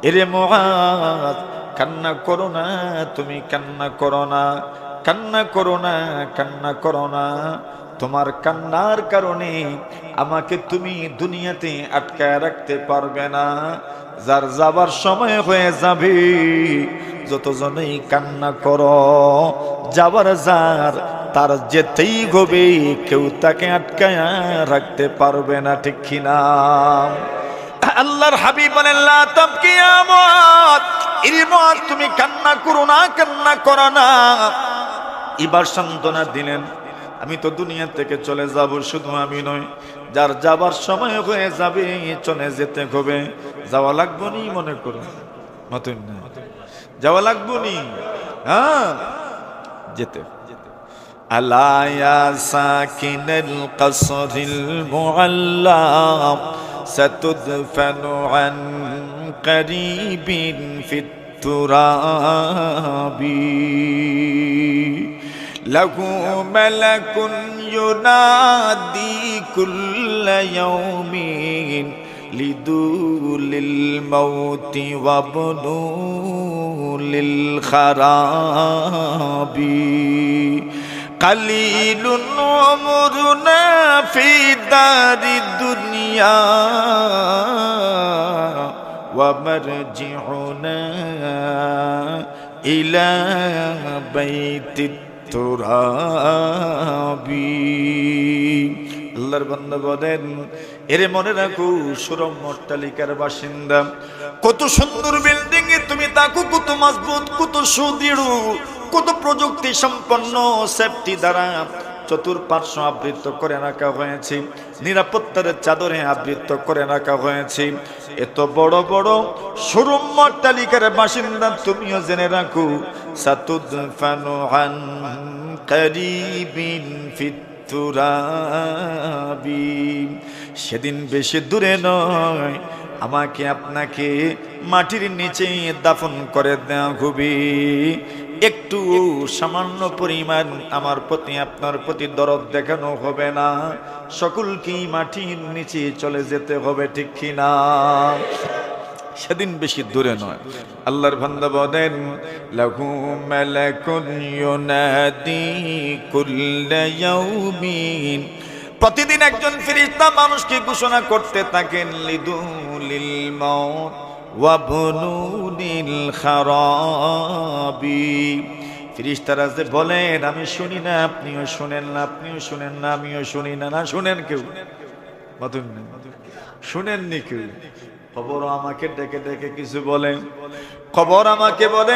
এরে মুআজ কান্না করো না, তুমি কান্না করো না, কান্না করো না, কান্না করো না। তোমার কান্নার কারণে আমাকে তুমি দুনিয়াতে আটকায় রাখতে পারবে না। যার যাবার সময় হয়ে যাবে, যতজনেই কান্না করো, যাবার যার তার যেতেই হবে, কেউ তাকে আটকায়া রাখতে পারবে না, ঠিক কিনা? আল্লাহর হাবিব বলেন লা তাবকি ইয়া মুআদ, ইরে মুআদ তুমি কান্না করো না, কান্না করো না। এবার সান্ত্বনা দিলেন, আমি তো দুনিয়া থেকে চলে যাব, শুধু আমি নয়, যার যাবার সময় হয়ে যাবে চলে যেতে হবে, যাওয়া লাগবো নি মনে করো, মতন না যাওয়া লাগবো নি, হ্যাঁ যেতে। আলা ইয়া সাকিনাল কসরিল মুআল্লা সাতুদফানু আন করিবিন ফিত তুরাবি লাহু মালাকুন ইউনাদি কুল্লা ইয়াউমিন লিদুলিল মাউতি ওয়াবনুলিল খারাবি কালিলুন উমরুনা ফি দারিদ দুনিয়া ওয়া মারজিউনা ইলা বাইতিত তুরাবি। আল্লাহর বান্দা বলেন, এরে মনে রাখো সুরম অট্টালিকার বাসিন্দা, কত সুন্দর বিল্ডিং এ তুমি থাকো, কত মজবুত, কত সুদৃঢ়, কত প্রযুক্তি সম্পন্ন সেফটি দ্বারা চতুর্পার্শ্ব আবৃত করে রাখা হয়েছে, নিরাপত্তার চাদরে আবৃত করে রাখা হয়েছে। এত বড় বড় সুরম অট্টালিকার বাসিন্দা তুমিও জেনে রাখো, সাতুদফানু আন করিবিন ফিত তুরাবি, সেদিন বেশি দূরে নয়, আমাকে আপনাকে মাটির নিচে দাফন করে দেওয়া হবে। একটু সামান্য পরিমাণ আমার প্রতি আপনার প্রতি দরদ দেখানো হবে না, সকলকেই মাটির নিচে চলে যেতে হবে, ঠিক কিনা? সেদিন বেশি দূরে নয়। আল্লাহর বান্দা বলেন, লাহু মালাকুন ইউনাদি কুল্লা ইয়াউমিন, প্রতিদিন একজন ফেরেশতা মানুষকে ঘোষণা করতে থাকেন, লিদুলিল মাউত ওয়া বুনুলিল খারাবি। ফেরেশতারা যে বলেন, আমি শুনি না, আপনিও শুনেন না, আপনিও শুনেন না, আমিও শুনি না, না শুনেন কেউ? শুনেননি কেউ? খবর আমাকে ডেকে ডেকে কিছু বলেন, খবর আমাকে বলে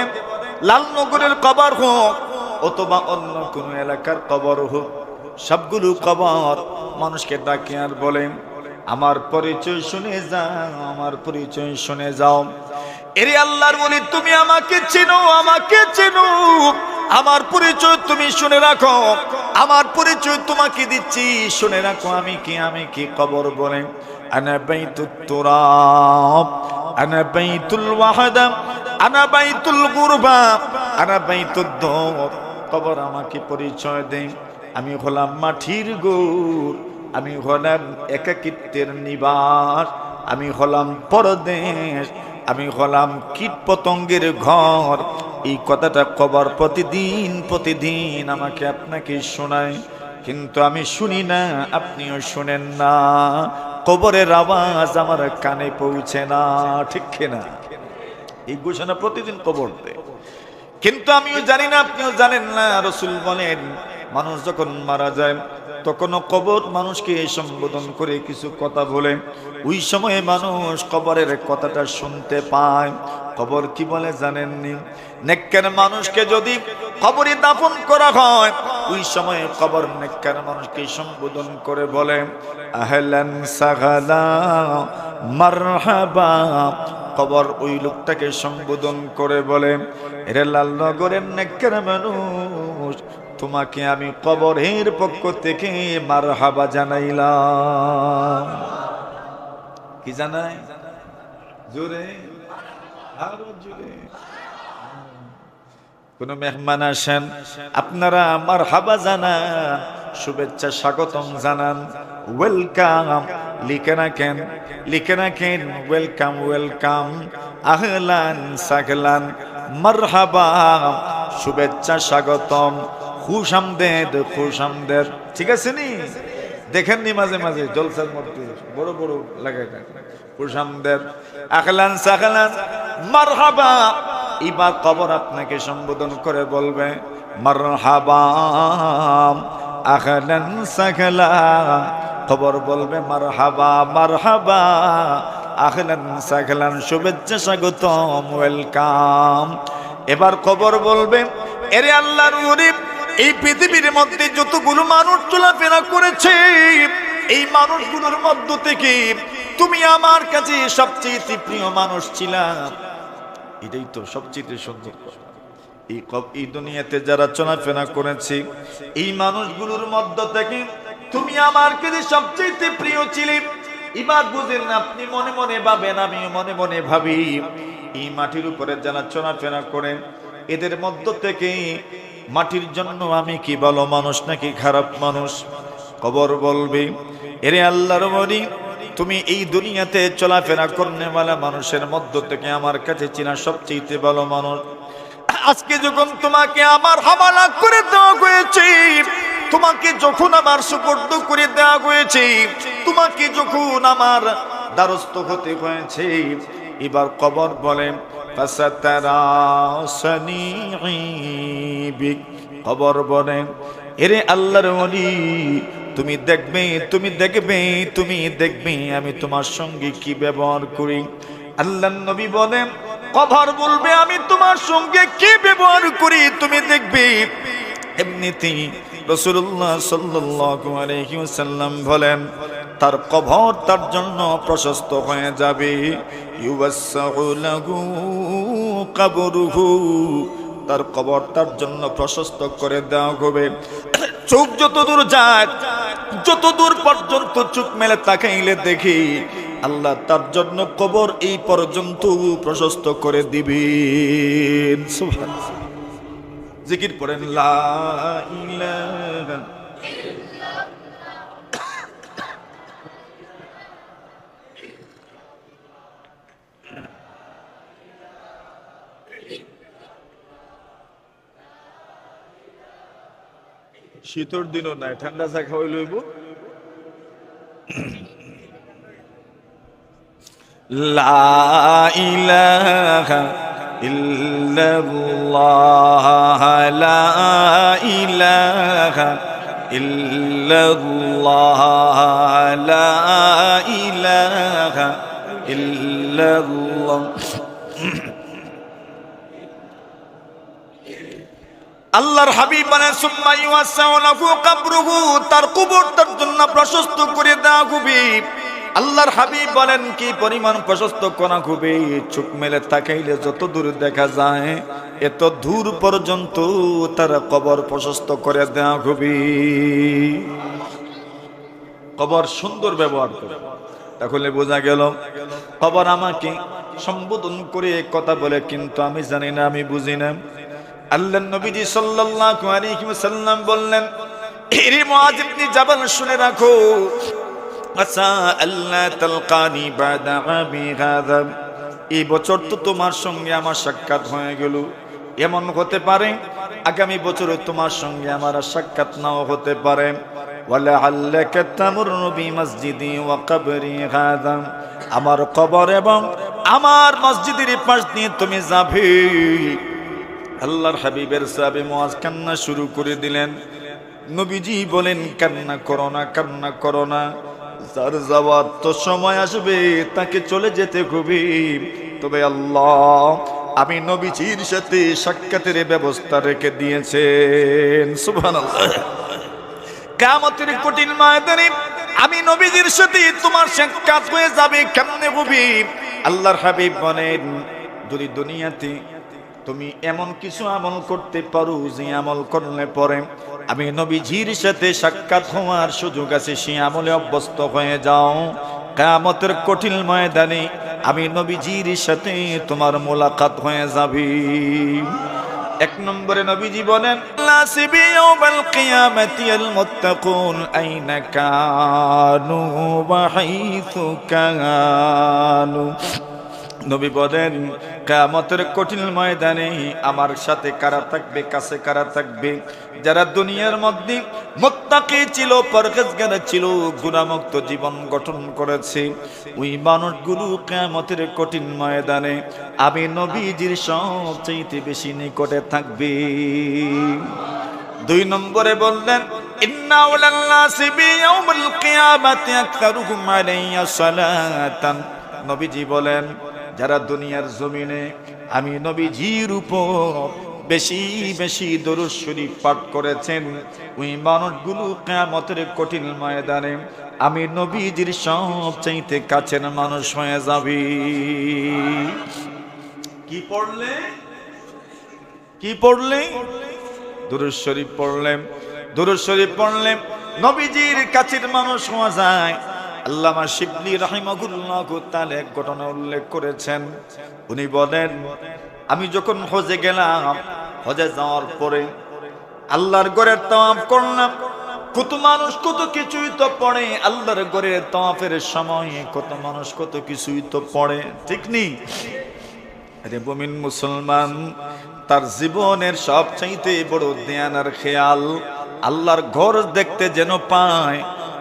লালনগরের কবর হোক অথবা অন্য কোন এলাকার কবর হোক, সবগুলো কবর মানুষকে ডাকে আর বলেন, আমার পরিচয় শুনে যাও, আমার পরিচয় শুনে যাও। এরে আল্লাহর বলি, তুমি আমাকে চেনো, আমাকে চেনো, আমার পরিচয় তুমি শুনে রাখো, আমার পরিচয় তোমাকে দিচ্ছি, শুনে রাখো আমি কি, আমি কি? কবর বলে, আনা বাইতুত তুরাব, আনা বাইতুল ওয়াহদা, আনা বাইতুল গুরবা, আনা বাইতুদ দর। কবর আমাকে পরিচয় দেয়, আমি হলাম মাটির গোর, আমি হলাম একাকিত্বের নিবাস, আমি হলাম পরদেশ, আমি হলাম কীট পতঙ্গের ঘর। এই কথাটা কবর প্রতিদিন প্রতিদিন আমাকে আপনাকে শোনায়, কিন্তু আমি শুনি না, আপনিও শুনেন না, কবরের আওয়াজ আমার কানে পৌঁছে না, ঠিক কিনা? এই ঘোষণা প্রতিদিন কবর দেয়, কিন্তু আমিও জানি না, আপনিও জানেন না। রাসূল বলেন, মানুষ যখন মারা যায় তখনও কবর মানুষকে সম্বোধন করে কিছু কথা বলে, ওই সময়ে মানুষ কবরের কথাটা শুনতে পায়। কবর কি বলে জানেননি? নেককার মানুষকে যদি কবরে দাফন করা হয়, ওই সময়ে কবর নেককার মানুষকে সম্বোধন করে বলে, আহলান সাহালা মারহাবা। কবর ওই লোকটাকে সম্বোধন করে বলে, এরে লালনগরের নেককার মানুষ, তোমাকে আমি কবরের পক্ষ থেকে মারহাবা জানাইলাম। কি জানাই? জোরে, আরো জোরে। কোন মেহমান আসেন, আপনারা মারহাবা জানান, শুভেচ্ছা স্বাগতম জানান, ওয়েলকাম লিখে রাখেন, লিখে রাখেন, ওয়েলকাম ওয়েলকাম, আহলান সাহলান, মারহাবা, শুভেচ্ছা স্বাগতম, খুশ আমদেদ, খুশ আমদেদ। ঠিক আছে নি? দেখেননি মাঝে মাঝে জলসার মধ্যে বড় বড় লাগাই, খুশ আমদেদ, আহলান সাহলান, মারহাবা, এবার কবর আপনাকে সম্বোধন করে বলবে মারহাবা আহলান সাহলা। কবর বলবে মারহাবা মারহাবা আহলান সাহলান, শুভেচ্ছা স্বাগতম, ওয়েলকাম। এবার কবর বলবে এরে আল্লাহর ওলি, এই পৃথিবীর মধ্যে যতগুলো মানুষ চলাফেরা করেছে, এই মানুষগুলোর মধ্য থেকে তুমি আমার কাছে সবচেয়ে প্রিয় মানুষ ছিলা। এটাই তো সবচেয়ে সুন্দর। এই দুনিয়াতে যারা চলাফেরা করেছে, এই মানুষগুলোর মধ্য থেকে তুমি আমার কাছে সবচেয়ে প্রিয় ছিলে। এবার বুঝেন, আপনি মনে মনে ভাবেন, আমিও মনে মনে ভাবি, এই মাটির উপরে যারা চলাফেরা করেন, এদের মধ্য থেকে মাটির জন্য আমি কি ভালো মানুষ নাকি খারাপ মানুষ? কবর বলবে এরে আল্লাহর ওলি, তুমি এই দুনিয়াতে চলাফেরা করনেওয়ালা মানুষের মধ্য থেকে আমার কাছে চিনা সবচেয়ে ভালো মানুষ। আজকে যখন তোমাকে আমার হাওয়ালা করে দেওয়া হয়েছে, তোমাকে যখন আমার সুপর্দ করে দেওয়া হয়েছে, তোমাকে যখন আমার দ্বারস্থ হতে হয়েছে, এবার কবর বলে কবর বলে এরে আল্লাহর ওলি, তুমি দেখবে তুমি দেখবে তুমি দেখবে আমি তোমার সঙ্গে কি ব্যবহার করি। আল্লাহর নবী বলেন, কবর বলবে আমি তোমার সঙ্গে কি ব্যবহার করি তুমি দেখবে। এমনিতেই রাসূলুল্লাহ সাল্লাল্লাহু আলাইহি ওয়াসাল্লাম বলেন, তার কবর তার জন্য প্রশস্ত হয়ে যাবে। ইউসাউ লাহু কবরুহু, তার কবর তার জন্য প্রশস্ত করে দেওয়া হবে। চোখ যত দূর যায়, যত দূর পর্যন্ত চোখ মেলে তাকাইলে দেখি আল্লাহ তার জন্য কবর এই পর্যন্ত প্রশস্ত করে দিবেন। সুবহানাল্লাহ। জিকির পড়েন লা ইলাহা শীতর দিনও নাই, ঠান্ডা চা খাওয়াই লইব। লা ইলাহা ইল্লাল্লাহ লা ইলাহা ইল্লাল্লাহ লা ইলাহা ইল্লাল্লাহ। আল্লাহর হাবিব বলেন সুম্মা ইউসাউ লাহু কবরুহু, তার কবর তার জন্য প্রশস্ত করে দেওয়া হবে। আল্লাহর হাবিব বলেন কি পরিমাণ প্রশস্ত করা হবে, চোখ মেলে তাকাইলে যত দূর দেখা যায় এত দূর পর্যন্ত তার কবর প্রশস্ত করে দেওয়া হবে। কবর সুন্দর ব্যবহার করে, তাহলে বোঝা গেল কবর আমাকে সম্বোধন করে কথা বলে, কিন্তু আমি জানি না, আমি বুঝি না। আল্লাহর নবীজি সাল্লাল্লাহু আলাইহি ওয়াসাল্লাম বললেন, হে মুআয ইবনে জাবাল শুনে রাখো, আসা আল্লাহ তালকানি বাদা আবি হাযা, এই বছর তো তোমার সঙ্গে আমার সাক্ষাৎ হয়ে গেল, এমন হতে পারে আগামী বছরে তোমার সঙ্গে আমার সাক্ষাৎ নাও হতে পারে। ওয়ালা আল্লাকা তামুরু বিমসজিদি ওয়া কবরি হাযা, আমার কবর এবং আমার মসজিদের পাশ দিয়ে তুমি যাবে। আল্লাহর হাবিবের সাহাবে মুআয কান্না শুরু করে দিলেন। নবীজি বলেন, কান্না করো না, কান্না করো না, যার যাওয়ার তো সময় আসবে তাকে চলে যেতে হবে, তবে আল্লাহ আমি নবীজির সাথে সাক্ষাতের ব্যবস্থা রেখে দিয়েছেন। সুবহানাল্লাহ। কিয়ামতের কঠিন ময়দানে আমি নবীজির সাথে তোমার সাক্ষাৎ হয়ে যাবে, কেমনে হবে? আল্লাহর হাবিব বলেন, যদি দুনিয়াতে তুমি এমন কিছু আমল করতে পারো যে আমল করলে পরে আমি নবীজির সাথে সাক্ষাৎ হওয়ার সুযোগ আছে, সে আমলে অভ্যস্ত হয়ে যাও। কিয়ামতের কঠিন ময়দানে আমি নবীজির সাথে তোমার মোলাকাত হয়ে যাবে। এক নম্বরে নবীজি বলেন, লাসিবি ইয়াউমাল কিয়ামাতি আল মুত্তাকুন আইনা কানু ওয়া হাইথু কানু। নবী বলেন, কিয়ামতের কঠিন ময়দানে আমার সাথে কারা থাকবে, কাছে কারা থাকবে? যারা দুনিয়ার মধ্যে মুত্তাকি ছিল, পরহেজগার ছিল, গুনাহমুক্ত জীবন গঠন করেছে, ওই মানুষগুলো কিয়ামতের কঠিন ময়দানে আমি নবীজির সবচেয়ে বেশি নিকটে থাকবে। 2 নম্বরে বললেন, ইন্না আওলান নাসি বিয়াউমিল কিয়ামাতি আকতারুহুম আলাইয়া সালাতান। নবীজি বলেন, যারা দুনিয়ার জমিনে আমি নবীজির উপর বেশি বেশি দরুদ শরীফ পাঠ করেছেন, ওই মানুষগুলো কিয়ামতের কঠিন ময়দানে আমি নবীজির সবচাইতে কাছের মানুষ হয়ে যাবে। কি পড়লে? কি পড়লে? দুরূদ শরীফ পড়লেন। দুরূদ শরীফ পড়লেন, নবীজির কাছের মানুষ হওয়া যায়। আল্লামা শিবলি রাহিমাহুল্লাহু তাআলা এক ঘটনা উল্লেখ করেছেন। উনি বলেন, আমি যখন হজে গেলাম, হজে যাওয়ার পরে আল্লাহর ঘরের তাওয়াফ করলাম। কত মানুষ কত কিছুই তো পড়ে, আল্লাহর ঘরের তাওয়াফের সময় কত মানুষ কত কিছুই তো পড়ে, ঠিক নেই? আরে মুমিন মুসলমান তার জীবনের সবচাইতে বড় ধ্যান আর খেয়াল আল্লাহর ঘর দেখতে যেন পায়,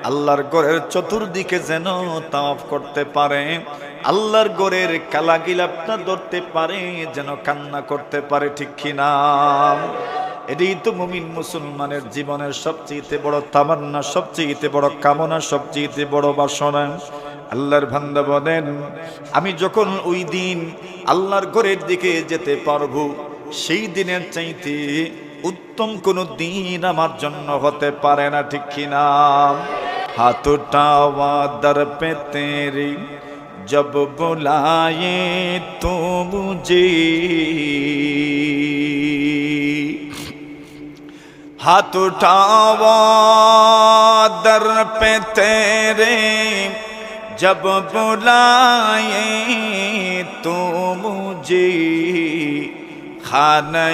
আল্লাহর ঘরের চতুর্দিকে যেন তাওয়াফ করতে পারে, আল্লাহর ঘরের কালাগিলাপটা ধরতে পারে, যেন কান্না করতে পারে, ঠিক কিনা? এটাই তো মুমিন মুসলমানের জীবনের সবচেয়ে বড় তামান্না, সবচেয়ে বড় কামনা, সবচেয়ে বড় বাসনা। আল্লাহর বান্দা বলেন, আমি যখন ওই দিন আল্লাহর ঘরের দিকে যেতে পারবো, সেই দিনের চাইতে উত্তম কোন দিন আমার জন্য হতে পারে না, ঠিক কিনা? হাত উঠাওয়া দর পে তেরি জব বুলায়ে তো মুঝে, हाथ उठावा दर पे तेरे जब बुलाए तो मुझे, खाने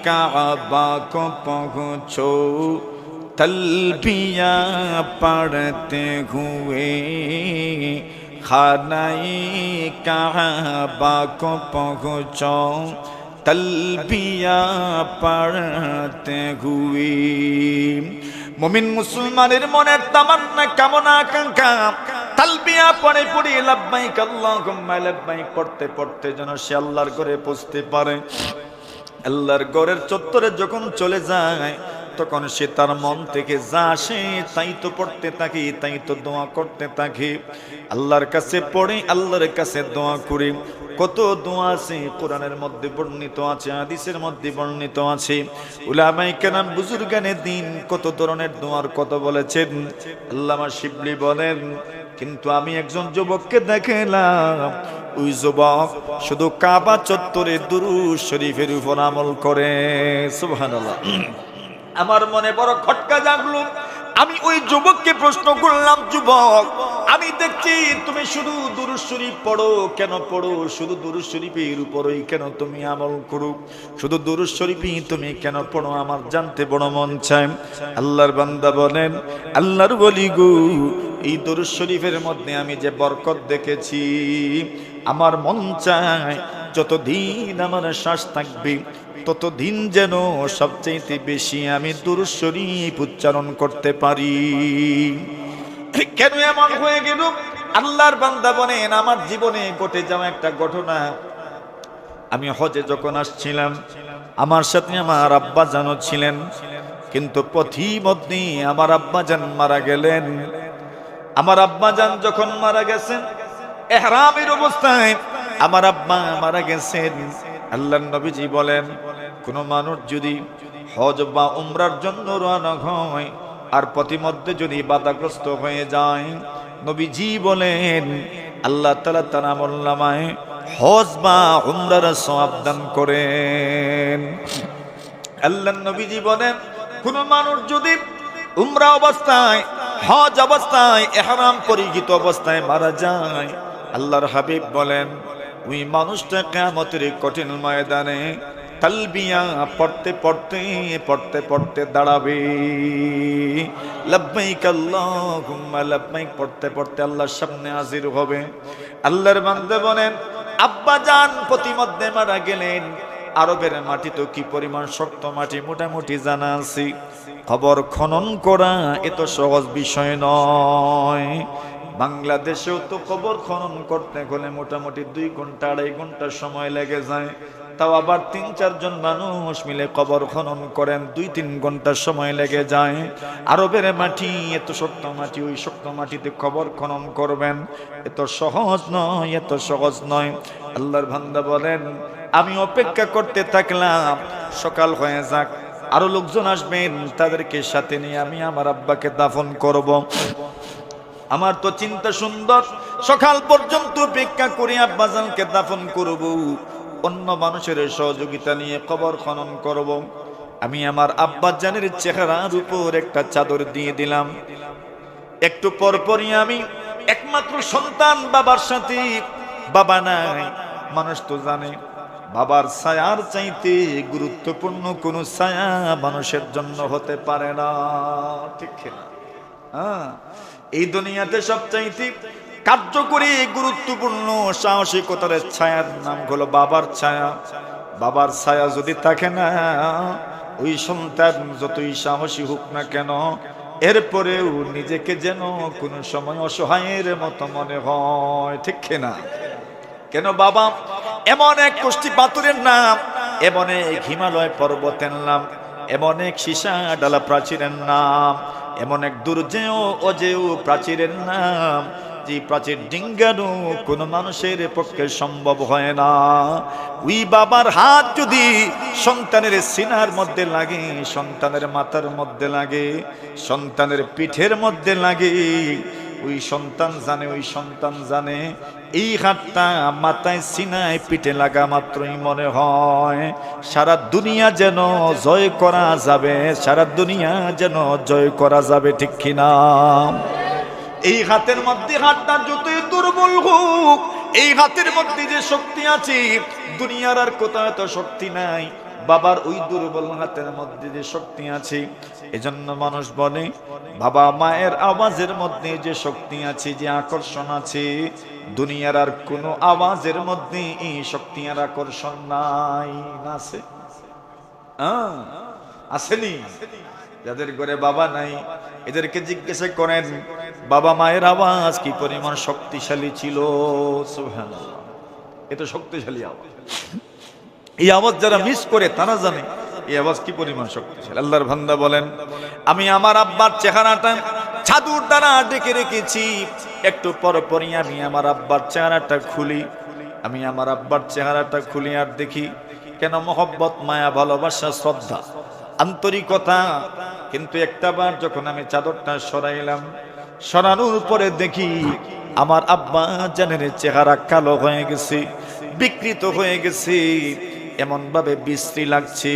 काबा को पहुँचो तलबिया पढ़ते हुए, खाने काबा को पहुँचो तलबिया पढ़ते हुए। মুমিন মুসলমানের মনের তামান্না, কামনা, আকাঙ্ক্ষা তালবিয়া পড়ে পড়ে লাব্বাইক আল্লাহুম্মা লাব্বাইক পড়তে পড়তে যেন সে আল্লাহর ঘরে পৌঁছতে পারে। আল্লাহর ঘরের চত্বরে যখন চলে যায়, তখন সে তার মন থেকে যা আসে তাই তো পড়তে থাকে, তাই তো দোয়া করতে থাকে। আল্লাহর কাছে পড়ে, আল্লাহর কাছে দোয়া করে। কত দোয়া আছে কোরআনের মধ্যে বর্ণিত আছে, হাদিসের মধ্যে বর্ণিত আছে। উলামায়ে কেরাম বুজুর্গানে দ্বীন কত ধরনের দোয়ার কথা বলেছেন। আল্লামা শিবলি বলেন, কিন্তু আমি একজন যুবককে দেখলাম, ওই যুবক শুধু কাবা চত্বরে দুরূদ শরীফের উপর আমল করে। সুবহানাল্লাহ। আমার মনে বড় খটকা জাগলো। আমি ওই যুবককে প্রশ্ন করলাম, যুবক, আমি দেখছি তুমি শুধু দুরূদ শরীফ পড়ো, কেন পড়ো? শুধু দুরূদ শরীফের উপরই কেন তুমি আমল করো? শুধু দুরূদ শরীফই তুমি কেন পড়ো? আমার জানতে বড় মন চায়। আল্লাহর বান্দা বলেন, আল্লাহর ওলি গো, এই দুরূদ শরীফের মধ্যে আমি যে বরকত দেখেছি, আমার মন চায় যতদিন আমার শ্বাস থাকবে ততদিন যেন সবচেয়ে বেশি আমি দুরূদ শরীফ উচ্চারণ করতে পারি। কেন এমন হয়ে গেল? আল্লাহর বান্দা বলেন, আমার জীবনে ঘটে যাওয়া একটা ঘটনা। আমি হজে যখন আসছিলাম, আমার সাথে আমার আব্বা জানও ছিলেন, কিন্তু পথিমধ্যে আমার আব্বা জান মারা গেলেন। আমার আব্বা জান যখন মারা গেছেন, ইহরামের অবস্থায় আমার আব্বা মারা গেছেন। আল্লাহর নবীজি বলেন, কোন মানুষ যদি হজ বা উমরার জন্য রওনা হয় আর পথিমধ্যে যদি বাধাগ্রস্ত হয়ে যায়, নবীজি বলেন আল্লাহ তাআলা তার আমলনামায় হজ বা উমরার সওয়াব দান করেন। আল্লাহর নবীজি বলেন, কোন মানুষ যদি উমরা অবস্থায়, হজ অবস্থায়, ইহরাম পরিহিত অবস্থায় মারা যায়, আল্লাহর হাবিব বলেন ওই মানুষটা কিয়ামতের কঠিন ময়দানে তালবিয়া পড়তে পড়তে পড়তে পড়তে দাঁড়াবে। লাব্বাইক আল্লাহুম্মা লাব্বাইক পড়তে পড়তে আল্লাহর সামনে হাজির হবে। আল্লাহর বান্দা বলেন, আব্বাজান প্রতিমধ্যে মারা গেলেন। আরবের মাটি তো কি পরিমাণ শক্ত মাটি মোটামুটি জানা আছে। কবর খনন করা এত সহজ বিষয় নয়। বাংলাদেশেও তো কবর খনন করতে গেলে মোটামুটি 2 ঘন্টা 2.5 ঘন্টা সময় লেগে যায়। তাও আবার 3-4 জন মানুষ মিলে কবর খনন করেন, 2-3 ঘন্টা সময় লেগে যায়। আরবের মাটি এত শক্ত মাটি, ওই শক্ত মাটিতে কবর খনন করবেন, এত সহজ নয়, এত সহজ নয়। আল্লাহর বান্দা বলেন, আমি অপেক্ষা করতে থাকলাম সকাল হয়ে যাক, আরো লোকজন আসবেন, তাদেরকে সাথে নিয়ে আমি আমার আব্বাকে দাফন করব। আমার তো চিন্তা সুন্দর, সকাল পর্যন্ত অপেক্ষা করে আব্বাজানকে দাফন করব, অন্য মানুষের সহযোগিতা নিয়ে কবর খনন করব। আমি আমার আব্বাজানের চেহারার উপর একটা চাদর দিয়ে দিলাম। একটু পরপরই আমি একমাত্র সন্তান বাবার সাথে, বাবা নাই, মানুষ তো জানে বাবার ছায়ার চাইতে গুরুত্বপূর্ণ কোন ছায়া মানুষের জন্য হতে পারে না, ঠিক না? হ্যাঁ, এই দুনিয়াতে সবচাইতে কার্যকরী গুরুত্বপূর্ণ সাহসিকতার ছায়ার নাম হলো বাবার ছায়া। বাবার ছায়া যদি থাকে না, ওই সন্তান যতই সাহসী হোক না কেন, এরপরেও নিজেকে যেন কোন সময় অসহায়ের মতো মনে হয়, ঠিক না? কেন? বাবা এমন এক কষ্টি পাথরের নাম, এমন এক হিমালয় পর্বতের নাম, এমন এক সীসা ডালা প্রাচীরের নাম, এমন এক দুর্জেয় অজেয় প্রাচীরের নাম, যে প্রাচীর ডিঙ্গানো কোন মানুষের পক্ষে সম্ভব হয় না। ওই বাবার হাত যদি সন্তানের সিনার মধ্যে লাগে, সন্তানের মাথার মধ্যে লাগে, সন্তানের পিঠের মধ্যে লাগে, ওই সন্তান জানে, ওই সন্তান জানে এই হাতটা মাথায় সিনায় পিঠে লাগা মাত্রই মনে হয় সারা দুনিয়া যেন জয় করা যাবে, সারা দুনিয়া যেন জয় করা যাবে, ঠিক কিনা? এই হাতের মধ্যে, হাতটা যতই দুর্বল হোক, এই হাতের মধ্যে যে শক্তি আছে, দুনিয়ার আর কোথাও এত শক্তি নাই। বাবার ওই দুর্বল হাতের মধ্যে যে শক্তি আছে, এজন্য মানুষ বলে বাবা মায়ের আওয়াজের মধ্যে যে শক্তি আছে, যে আকর্ষণ আছে, দুনিয়ার আর কোনো আওয়াজের মধ্যে এই শক্তি আর আকর্ষণ নাই। না আছে? আসেনি? যাদের ঘরে বাবা নাই এদেরকে জিজ্ঞাসা করেন বাবা মায়ের আওয়াজ কি পরিমাণ শক্তিশালী ছিল। সুবহানাল্লাহ, এত শক্তিশালী আওয়াজ। এই আওয়াজ যারা মিস করে তারা জানে এই আওয়াজ কি পরিমাণ শক্তিশালী। আল্লাহর বান্দা বলেন, আমি আমার আব্বার চেহারাটা চাদর দ্বারা ঢেকে রেখেছি, একটু পরপরই আমি আমার আব্বার চেহারাটা খুলি। আমি আমার আব্বার চেহারাটা খুলি আর দেখি কেন মহব্বত, মায়া, ভালোবাসা, শ্রদ্ধা, আন্তরিকতা। কিন্তু একটাবার যখন আমি চাদরটা সরাইলাম, সরানোর পরে দেখি আমার আব্বা জানের চেহারা কালো হয়ে গেছে, বিকৃত হয়ে গেছে, এমন ভাবে বিশ্রী লাগছে,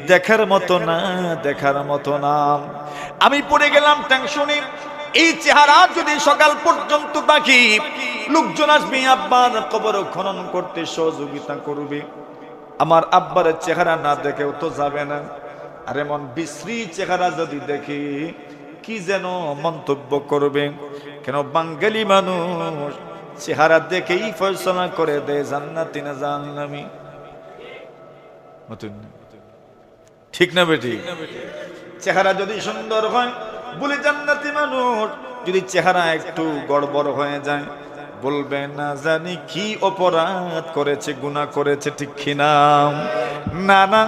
দেখার মতো না, দেখার মতো না। আমি পড়ে গেলাম টেনশনে। এই চেহারা যদি সকাল পর্যন্ত বাকি, লোকজন আসবে আব্বার কবর খনন করতে সহযোগিতা করবে, আমার আব্বার চেহারা না দেখেও তো যাবে না। আর এমন বিশ্রী চেহারা যদি দেখি কি যেন মন্তব্য করবে। কেন বাঙালি মানুষ চেহারা দেখেই ফয়সালা করে দেয় জান্নাতি না জাহান্নামী, ঠিক না বেটি? চেহারা যদি সুন্দর হয় বলে জান্নাতি মানুষ, যদি চেহারা একটু গড়বড় হয়ে যায় বলবে না জানি কি অপরাধ করেছে, গুনাহ করেছে, ঠিক কিনা? না না,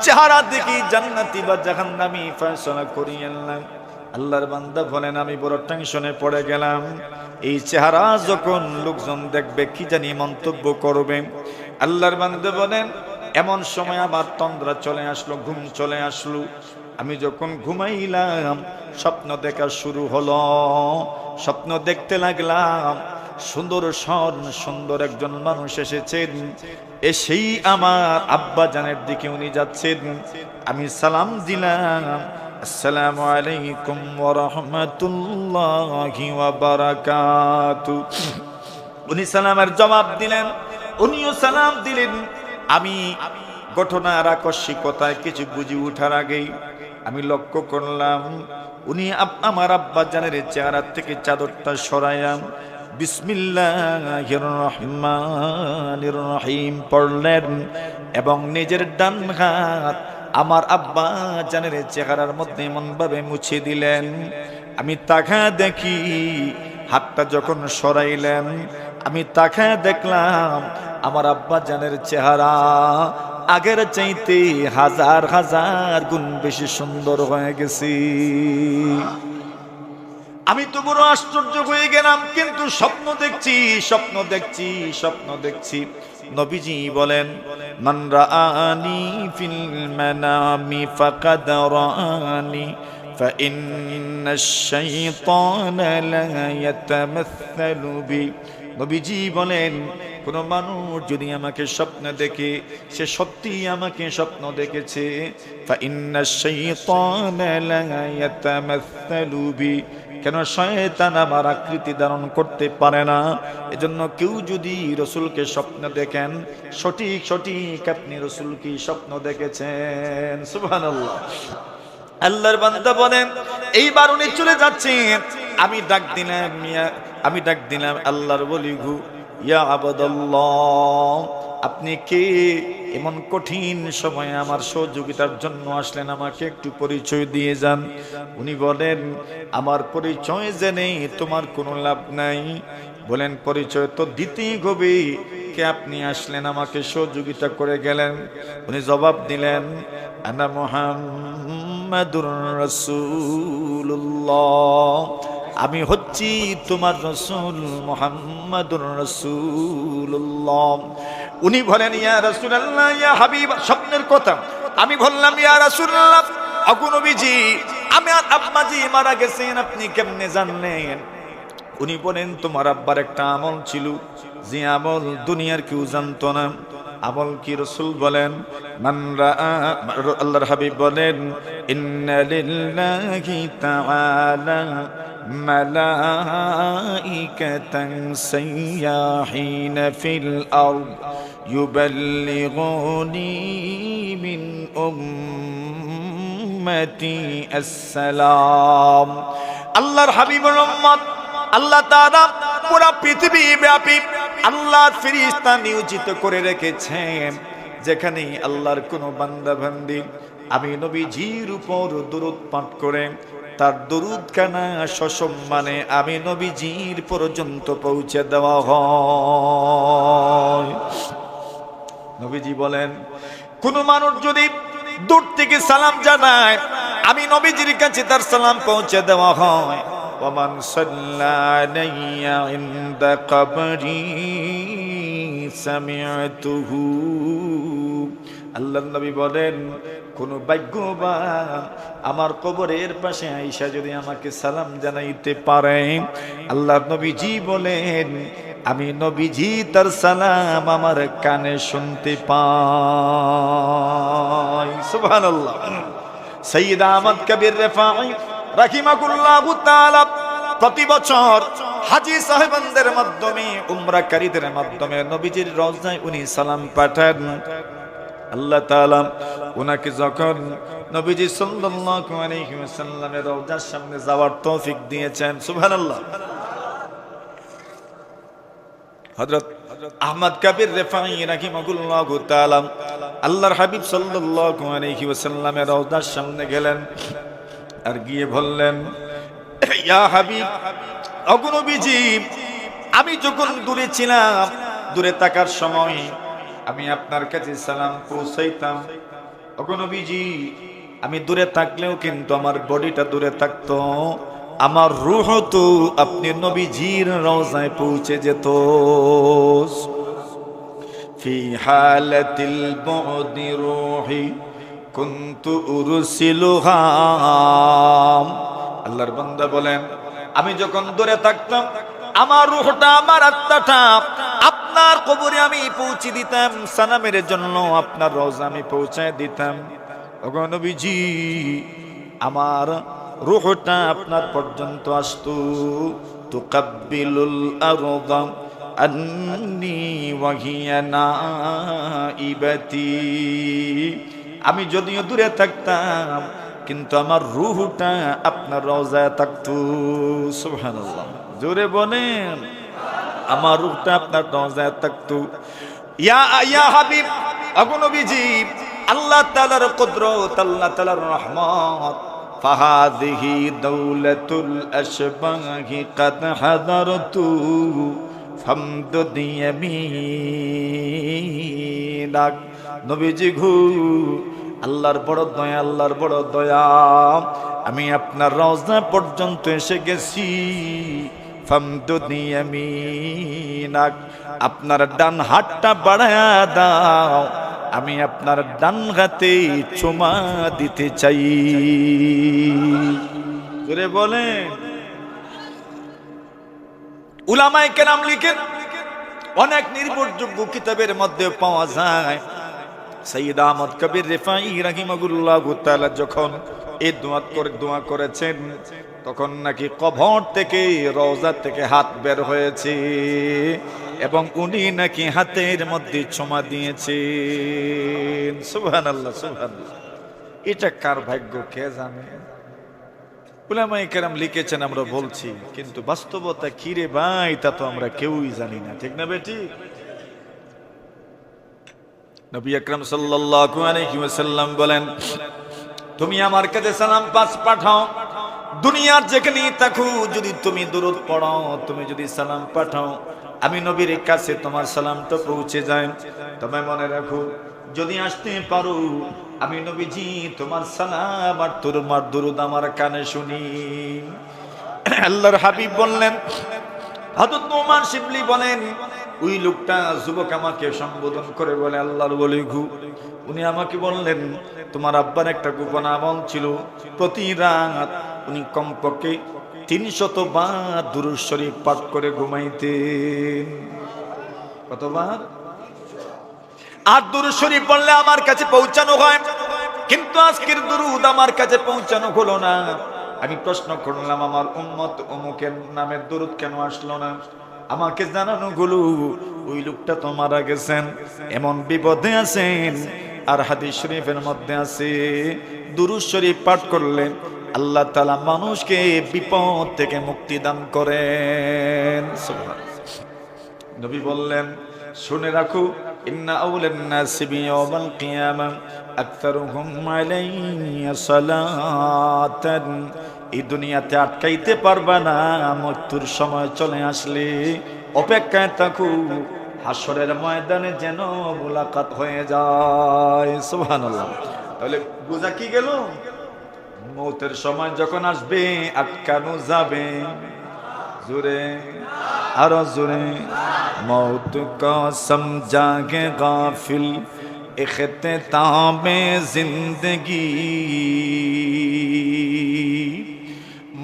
চেহারা দেখি জান্নাতি বা জাহান্নামী ফয়সালা করিয়ে আনলাম। আল্লাহর বান্দা বলেন, আমি বড় টেনশনে পড়ে গেলাম। এই চেহারা যখন লোকজন দেখবে কি জানি মন্তব্য করবে। আল্লাহর বান্দা বলেন, এমন সময় আবার তন্দ্রা চলে আসলো, ঘুম চলে আসলো। আমি যখন ঘুমাইলাম স্বপ্ন দেখা শুরু হলো, স্বপ্ন দেখতে লাগলাম সুন্দর সুন্দর একজন মানুষ এসেছেন, এসেই আমার আব্বা জানের দিকে উনি যাচ্ছেন। আমি সালাম দিলাম, আসসালামু আলাইকুম ওয়া রাহমাতুল্লাহি ওয়া বারাকাতুহু। উনি সালামের জবাব দিলেন, উনিও সালাম দিলেন। আমি ঘটনার আকস্মিকতায় কিছু বুঝে ওঠার আগেই আমি লক্ষ্য করলাম উনি আমার আব্বা জানের চেহারা থেকে চাদরটা সরাইয়া বিসমিল্লাহির রহমানির রহিম পড়লেন এবং নিজের ডান হাত আমার আব্বা জানের চেহারার মধ্যে এমনভাবে মুছে দিলেন। আমি তাকা দেখি হাতটা যখন সরাইলেন, আমি তাকা দেখলাম আমার আব্বা জানের চেহারা আগের চাইতে হাজার হাজার গুণ বেশি সুন্দর হয়ে গেছে। আমি তো বড় আশ্চর্য হয়ে গেলাম, কিন্তু স্বপ্ন দেখছি স্বপ্ন দেখছি স্বপ্ন দেখছি। নবীজি বলেন, মান রাআনি ফিল মানামি ফাকাদ রাআনি ফাইন্নাশ শাইতানা লা ইয়াতামাসসালু বি। নবীজি বলেন, কোন মানুষ যদি আমাকে স্বপ্ন দেখে সে সত্যি আমাকে স্বপ্ন দেখেছে। ফাইন্নাশ শাইতানা লা ইয়াতামাসসালু বি, কেন শয়তান আমার আকৃতি ধারণ করতে পারে না। এজন্য কেউ যদি রসুলকে স্বপ্ন দেখেন, সঠিক সঠিক আপনি রসুলকে স্বপ্ন দেখেছেন। সুবহানাল্লাহ। আল্লাহর বান্দা বলেন, এইবার উনি চলে যাচ্ছেন। আমি ডাক দিলাম আল্লাহর ওলি গো, ইয়া আবদাল্লাহ, আপনি কে? এমন কঠিন সময়ে আমার সহযোগিতার জন্য আসলেন, আমাকে একটু পরিচয় দিয়ে যান। উনি বলেন, আমার পরিচয় জেনে তোমার কোনো লাভ নাই। বলেন, পরিচয় তো দিতেই হবে, কে আপনি আসলেন আমাকে সহযোগিতা করে গেলেন? উনি জবাব দিলেন, আনা মুহাম্মাদুর রাসূলুল্লাহ, আমি হচ্ছি তোমার রসুল মুহাম্মাদুর রাসূলুল্লাহ। উনি বলেন, ইয়া রাসূলুল্লাহ, ইয়া হাবিব, স্বপ্নের কথা। আমি বললাম, ইয়া রাসূলুল্লাহ, ওগো নবীজি, আমার আব্বাজি মারা গেছেন, আপনি কেমনে জানলেন? উনি বলেন, তোমার আব্বার একটা আমল ছিল, যে আমল দুনিয়ার কেউ জানতো না। আমল কি? রসুল বলেন, আল্লাহর হাবিব বলেন, ইন্না লিল্লাহি তাআলা মালাইকাতান সাইয়াহিনা ফিল আরদ ইউবাল্লিগুনি মিন উম্মতি আসসালাম। আল্লাহর হাবিবের উম্মত আল্লাহ তাআলা পুরা পৃথিবী ব্যাপী আল্লাহর ফেরেশতা নিয়োজিত করে রেখেছেন। যেখানে আল্লাহর কোন বান্দা বান্দি আমি নবীজির উপর দরুদ পাঠ করে, তার দরুদ খানা সসম্মানে আমি নবীজির পর্যন্ত পৌঁছে দেওয়া হয়। নবীজি বলেন, কোন মানুষ যদি দূর থেকে সালাম জানায়, আমি নবীজির কাছে তার সালাম পৌঁছে দেওয়া হয়। ওমান সাল্লা আলাইয়া ইনদা কবরি সামিআতুহু। আল্লাহর নবী বলেন, কোন ভাগ্যবান আমার কবরের পাশে আয়েশা যদি আমাকে সালাম জানাইতে পারে, আল্লাহর নবীজি বলেন, আমি নবীজি তার সালাম আমার কানে শুনতে পাই। সুবহানাল্লাহ। সাইয়্যিদ আহমদ কবির রিফাঈ রাহিমাহুল্লাহু তাআলা প্রতি বছর হাজী সাহেবদের মাধ্যমে, উমরাকারীদের মাধ্যমে নবীজির রওজায় উনি সালাম পাঠান। আল্লাহ তাআলা উনাকে যখন নবীজি সাল্লাল্লাহু আলাইহি ওয়াসাল্লামের রওজার সামনে যাওয়ার তৌফিক দিয়েছেন, সুবহানাল্লাহ। হযরত আহমদ কবির রিফাঈ রাহিমাহুল্লাহু তাআলা আল্লাহর হাবিব সাল্লাল্লাহু আলাইহি ওয়াসাল্লামের রওজার সামনে গেলেন, আর গিয়ে বললেন, ইয়া হাবিব, ওগো নবীজি, আমি যখন দূরে ছিলাম, দূরে থাকার সময় আমি আপনার কাছে সালাম পৌঁছাইতাম। ওগো নবীজি, আমি দূরে থাকলেও কিন্তু আমার বডিটা দূরে থাকতো, আমার রূহ তো আপনি নবীজির রওজায় পৌঁছে যেত। ফি হালাতিল বুদি রূহি কুনতু উরসিলুহা। আল্লাহর বান্দা বলেন, আমি যখন দূরে থাকতাম, আমার রূহটা, আমার আত্মাটা আপনার কবরে আমি পৌঁছে দিতাম, সালামের জন্য আপনার রওজা আমি পৌঁছায় দিতাম। ওগো নবীজি, আমার রূহটা আপনার পর্যন্ত আসতো। তুকাব্বিলুল আরদা আন্নি ওয়া হিয়া নাইবাতি। আমি যদিও দূরে থাকতাম, কিন্তু আমার রূহটা আপনার রওজায় থাকতো। সুবহানাল্লাহ। জোরে বলেন। আমার রূহটা আপনার রওজায় থাকতো। ইয়া হাবিব, ওগো নবীজি, আল্লাহ তাআলার কুদরত, আল্লাহ তাআলার রহমত। ফাহাযিহি দাওলাতুল আশবাহি কাদ হাদারতু ফামদুদ ইয়ামিনাক। নবীজি গো, আল্লাহর বড় দয়া, আল্লাহর বড় দয়া, আমি আপনার রওজা পর্যন্ত এসে গেছি। ফামদুদ ইয়ামিনাক, আপনার ডান হাতটা বাড়ায়া দাও, আমি আপনার ডান হাতে চুমা দিতে চাই। জোরে বলেন। উলামায়ে কেরাম লিখেন, অনেক নির্ভরযোগ্য কিতাবের মধ্যে পাওয়া যায়, সৈয়দ আহমদ কবির রিফাই রাহিমাহুল্লাহ তাআলা যখন এই দোয়া করেছেন, তখন নাকি কবর থেকে, রওজা থেকে হাত বের হয়েছে এবং উনি নাকি হাতের মধ্যে চুমা দিয়েছেন। সুবহানাল্লাহ, সুবহানাল্লাহ। এটা কার ভাগ্য কে জানে? উলামায়ে কেরাম লিখেছেন, আমরা বলছি, কিন্তু বাস্তবতা কি রে ভাই, তা তো আমরা কেউই জানি না। ঠিক না বেটি? নবী আকরাম সাল্লাল্লাহু আলাইহি ওয়াসাল্লাম বলেন, তুমি আমার কাছে সালাম পাঠাও, দুনিয়ার যেখানেই থাকো, যদি তুমি দুরূদ পড়ো, তুমি যদি সালাম পাঠাও, আমি নবীর কাছে তোমার সালামটা পৌঁছে যায়। তবে মনে রাখো, যদি আসতে পারো, আমি নবীজি তোমার সালাম আর তোমার দুরূদ আমার কানে শুনি। আল্লাহর হাবিব বললেন, হযরত নোমান শিবলি বলেন, ওই লোকটা যুবক আমাকে সম্বোধন করে বলে, আল্লাহর ওলি গো, উনি আমাকে বললেন তোমার আব্বার একটা গোপন আমল ছিল, প্রতি রাত উনি কমপক্ষে 300 বার দুরূদ শরীফ পাঠ করে ঘুমাইতেন। কতবার? আর দুরূদ শরীফ বললে আমার কাছে পৌঁছানো হয়, কিন্তু আজকের দুরূদ আমার কাছে পৌঁছানো হলো না। আমি প্রশ্ন করলাম, আমার উম্মত অমুকের নামের দুরূদ কেন আসলো না? আমাকে জানানো হলো, ওই লোকটা তো মারা গেছেন, এমন বিপদে আছেন। আর হাদিস শরীফের মধ্যে আছে, দুরূদ শরীফ পাঠ করলে আল্লাহ তাআলা মানুষকে বিপদ থেকে মুক্তি দান করেন। নবী বললেন, শুনে রাখো, ইন্না আউলান নাসি বিয়াউমিল কিয়ামাহ আকতারুহুম আলাইয়া সালাতান। এই দুনিয়াতে আটকাইতে পারবা না, মৃত্যুর সময় চলে আসলে অপেক্ষায় থাকো, হাসরের ময়দানে যেন মুলাকাত হয়ে যায়। সুবহানাল্লাহ। তাহলে বোঝা কি গেল, মৌতের সময় যখন আসবে আটকানো যাবে। জোরে, আরো জোরে। মৌত কা সমঝাগে গাফিল ইখতিতামে জিন্দগি,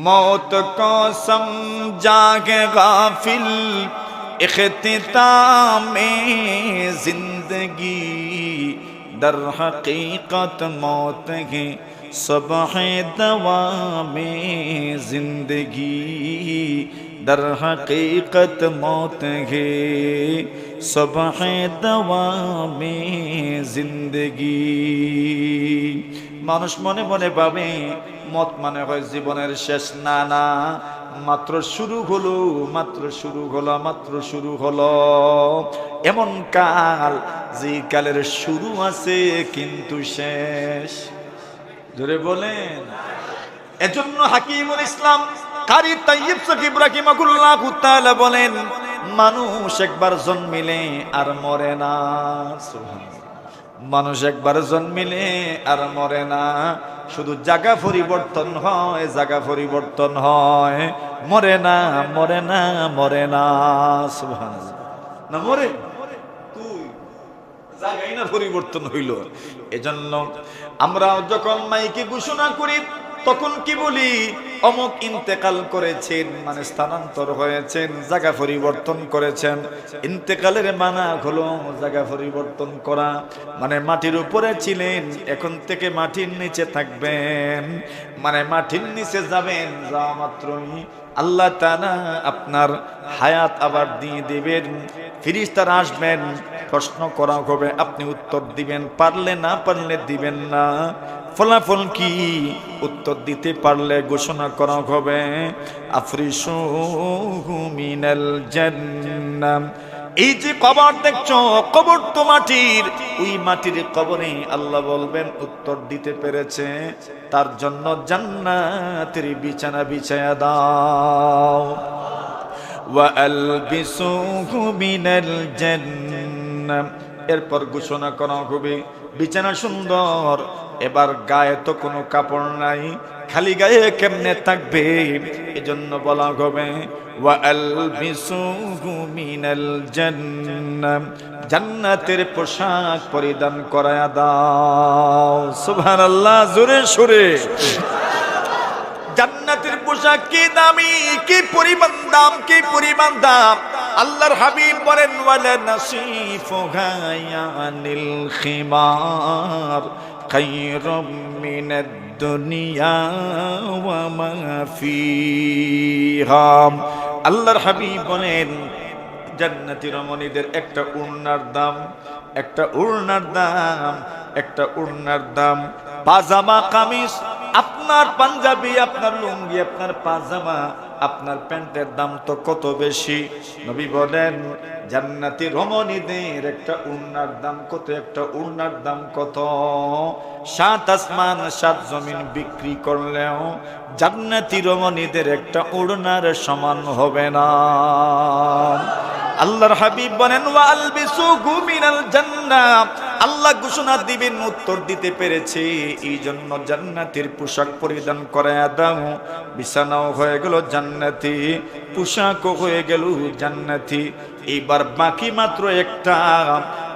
मौत को समझागे गाफिल इख्तितामे जिंदगी, दर हकीकत मौत है सबह दवामे जिंदगी, दर हकीकत मौत है सबह दवामे जिंदगी। মানুষ মনে মনে ভাবে মত মানে হয় জীবনের শেষ। না না, মাত্র শুরু হলো, মাত্র শুরু হলো, মাত্র শুরু হলো। এমন কাল যে কালের শুরু আছে কিন্তু শেষ। জোরে বলেন। এজন্য হাকিমুল ইসলাম কারি তাইয়্যিব সাকিব রাহিমাহুল্লাহ তাআলা বলেন, মানুষ একবার জন্মিলে আর মরে না। সুবহানাল্লাহ। মানুষ একবার জন্মিলে আর মরে না, শুধু জায়গা পরিবর্তন হয়, জায়গা পরিবর্তন হয়, মরে না, মরে না, মরে না। সুবহানাল্লাহ। না মরে, তুই জায়গাই না পরিবর্তন হইল। এজন্য আমরা যখন মাইকে ঘোষণা করি তখন কি বলি, অমুক ইন্তেকাল করেছেন, মানে স্থানান্তর হয়েছেন, জায়গা পরিবর্তন করেছেন। ইন্তেকালের মানা হলো জায়গা পরিবর্তন করা, মানে মাটির উপরে ছিলেন, এখন থেকে মাটির নিচে থাকবেন, মানে মাটির নিচে যাবেন। যাওয়া মাত্রই আল্লাহ তাআলা আপনার হায়াত আবার দিয়ে দিবেন, ফেরেশতারা আসবেন, প্রশ্ন করা হবে, আপনি উত্তর দিবেন, পারলে না পারলে দিবেন না। ফলাফল কি? উত্তর দিতে পারলে ঘোষণা করা হবে, আফরিশু মিনাল জান্নাহ জাহান্নাম। এই যে কবর দেখছো, কবর তো মাটির, ওই মাটির কবরে আল্লাহ বলবেন উত্তর দিতে পেরেছে, তার জন্য জান্নাতের বিছানা বিছায়া দাও। ওয়া আলবিসুহু মিনাল জান্নাহ, এরপর ঘোষণা করা হবে বিছানা সুন্দর, এবার গায়ে তো কোনো কাপড় নাই, খালি গায়ে কেমনে থাকবে? এজন্য বলা হবে ওয়া আলবিসুহু মিনাল জান্নাহ, জান্নাতের পোশাক পরিধান করায়া দাও। সুবহানাল্লাহ, জোরে সুরে। জান্নাতের পোশাক কি দামি, কি পরিমাণ দাম, কি পরিমাণ দাম! আল্লাহর হাবিব বলেন ওয়ালা নাসিফুহা ইয়ানিল খিমার খায়রুম মিনাদ দুনিয়া ওয়া মা ফিহা। আল্লাহর হাবিব বলেন জান্নাতি রমণীদের একটা উড়নার দাম, একটা উড়নার দাম, একটা উড়নার দাম। পাজামা কামিজ, আপনার পাঞ্জাবি, আপনার লুঙ্গি, আপনার পাজামা, আপনার প্যান্টের দাম তো কত বেশি। নবী বলেন জান্নাতি রমণীদের একটা উড়নার দাম কত, একটা উড়নার দাম কত? 7 আসমান 7 জমিন বিক্রি করলেও জান্নাতি রমণীদের একটা উড়নার সমান হবে না। আল্লাহর হাবিব বলেন ওয়া আলবিসুহু মিনাল জান্নাহ, আল্লাহ ঘোষণা দিবেন উত্তর দিতে পেরেছে, এই জন্য জান্নাতের পোশাক পরিধান করায়া দাও। বিছানাও হয়ে গেল জান্নাতি, পোশাকও হয়ে গেল জান্নাতি। এইবার বাকি মাত্র একটা,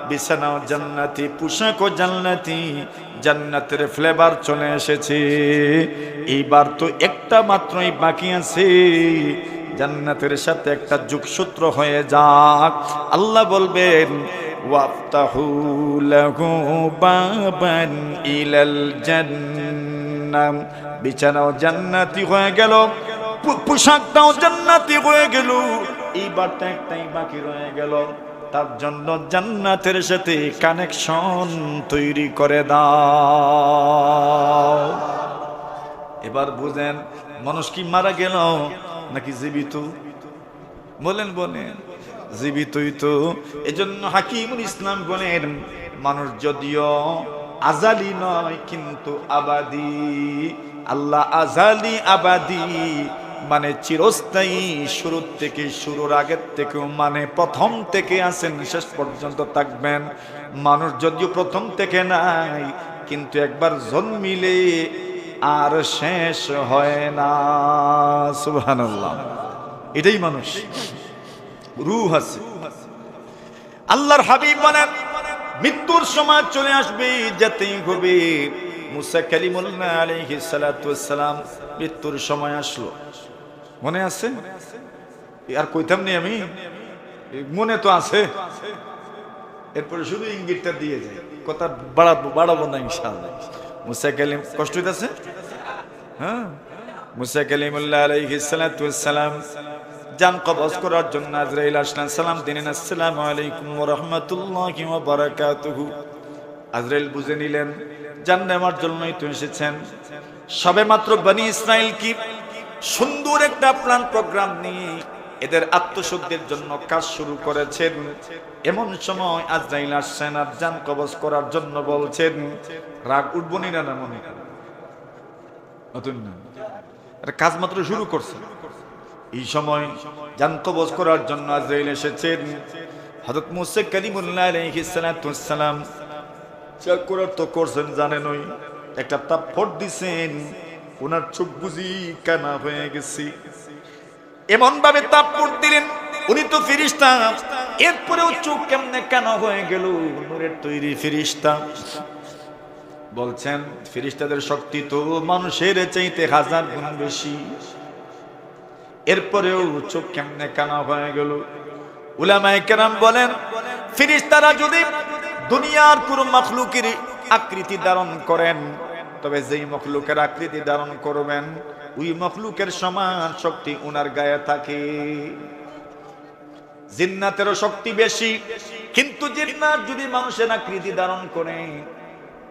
বিছানাও জান্নাতি, পোশাকও জান্নাতি, জান্নাতের ফ্লেভার চলে এসেছে। এইবার তো একটা মাত্রই বাকি আছে, জান্নাতের সাথে একটা যোগসূত্র হয়ে যাক। আল্লাহ বলবেন ওয়াফতাহু লাহু বাবান ইলাল জান্নাহ, বিছানাও জান্নাতি হয়ে গেল, পোশাকটাও জান্নাতি হয়ে গেল, এইবার তো একটাই বাকি রয়ে গেল, তার জন্য জান্নাতের সাথে কানেকশন তৈরি করে দাও। এবার বুঝেন, মানুষ কি মারা গেল নাকি জীবিত? বলেন বলেন, জীবিতই তো। এজন্য হাকিমুল ইসলাম বলেন মানুষ যদিও আজালি নয় কিন্তু আবাদি। আল্লাহ আজালি আবাদি মানে চিরস্থায়ী, শুরুর থেকে, শুরুর আগের থেকেও, মানে প্রথম থেকে আছেন, শেষ পর্যন্ত থাকবেন। মানুষ যদিও প্রথম থেকে নাই কিন্তু একবার জন্মিলে আর শেষ হয় না। সুবহানাল্লাহ, এটাই মানুষ, রূহ আছে। আল্লাহর হাবিব বলেন মৃত্যুর সময় চলে আসবে, যেতেই হবে। মুসা কালিমুল্লাহ আলাইহিস সালাতু ওয়াস সালাম মৃত্যুর সময় আসলো, মনে আছে? আর কইতাম নি আমি, মনে তো আছে, এরপরে শুধু ইঙ্গিতটা দিয়ে যাই, কথা বাড়াবো না ইনশাআল্লাহ। মুসা কালিম কষ্ট হইতাছে? হ্যাঁ, মুসা কালিমুল্লাহ আলাইহিস সালাতু ওয়াস সালাম জান কবজ করার জন্য আজরাইল আসলেন। সালাম দিলেন, আসসালামু আলাইকুম ওয়া রাহমাতুল্লাহি ওয়া বারাকাতুহু। আজরাইল বুঝে নিলেন জান নেওয়ার জন্যই তো এসেছেন। সবে মাত্র বনি ইসরাইল কি সুন্দর একটা প্ল্যান প্রোগ্রাম নিয়ে এদের আত্মশুদ্ধির জন্য কাজ শুরু করেছেন। এমন সময় আজরাইল আসছেন আর জান কবজ করার জন্য বলছেন, রাগ উঠবনি না? না মনে নতুন না, কাজ মাত্র শুরু করছে। এই সময় জান কবজ করার জন্য আজরাইল এসেছেন। হযরত মুসা কালিমুল্লাহ আলাইহিস সালাতু ওয়াস সালাম যা করার তো করছেন জানেনই, একটা থাপ্পড় দিছেন, ওনার চোখ বুঝি কানা হয়ে গেছে। এমন ভাবে থাপ্পড় দিলেন, উনি তো ফেরেশতা, এরপরেও চোখ কেমনে কানা হয়ে গেল? নূরের তৈরি ফেরেশতা। বলছেন ফেরেশতাদের শক্তি তো মানুষের চাইতে 1000 গুণ বেশি, এরপরেও চোখ কেমনে কানা হয়ে গেল? উলামায়ে কেরাম বলেন ফেরেশতারা যদি দুনিয়ার কোনো মাখলুকের আকৃতি ধারণ করেন, তবে যেই মাখলুকের আকৃতি ধারণ করবেন ওই মাখলুকের সমান শক্তি ওনার গায়ে থাকে। জিন্নাতেরও শক্তি বেশি, কিন্তু জিন্নাত যদি মানুষের আকৃতি ধারণ করে,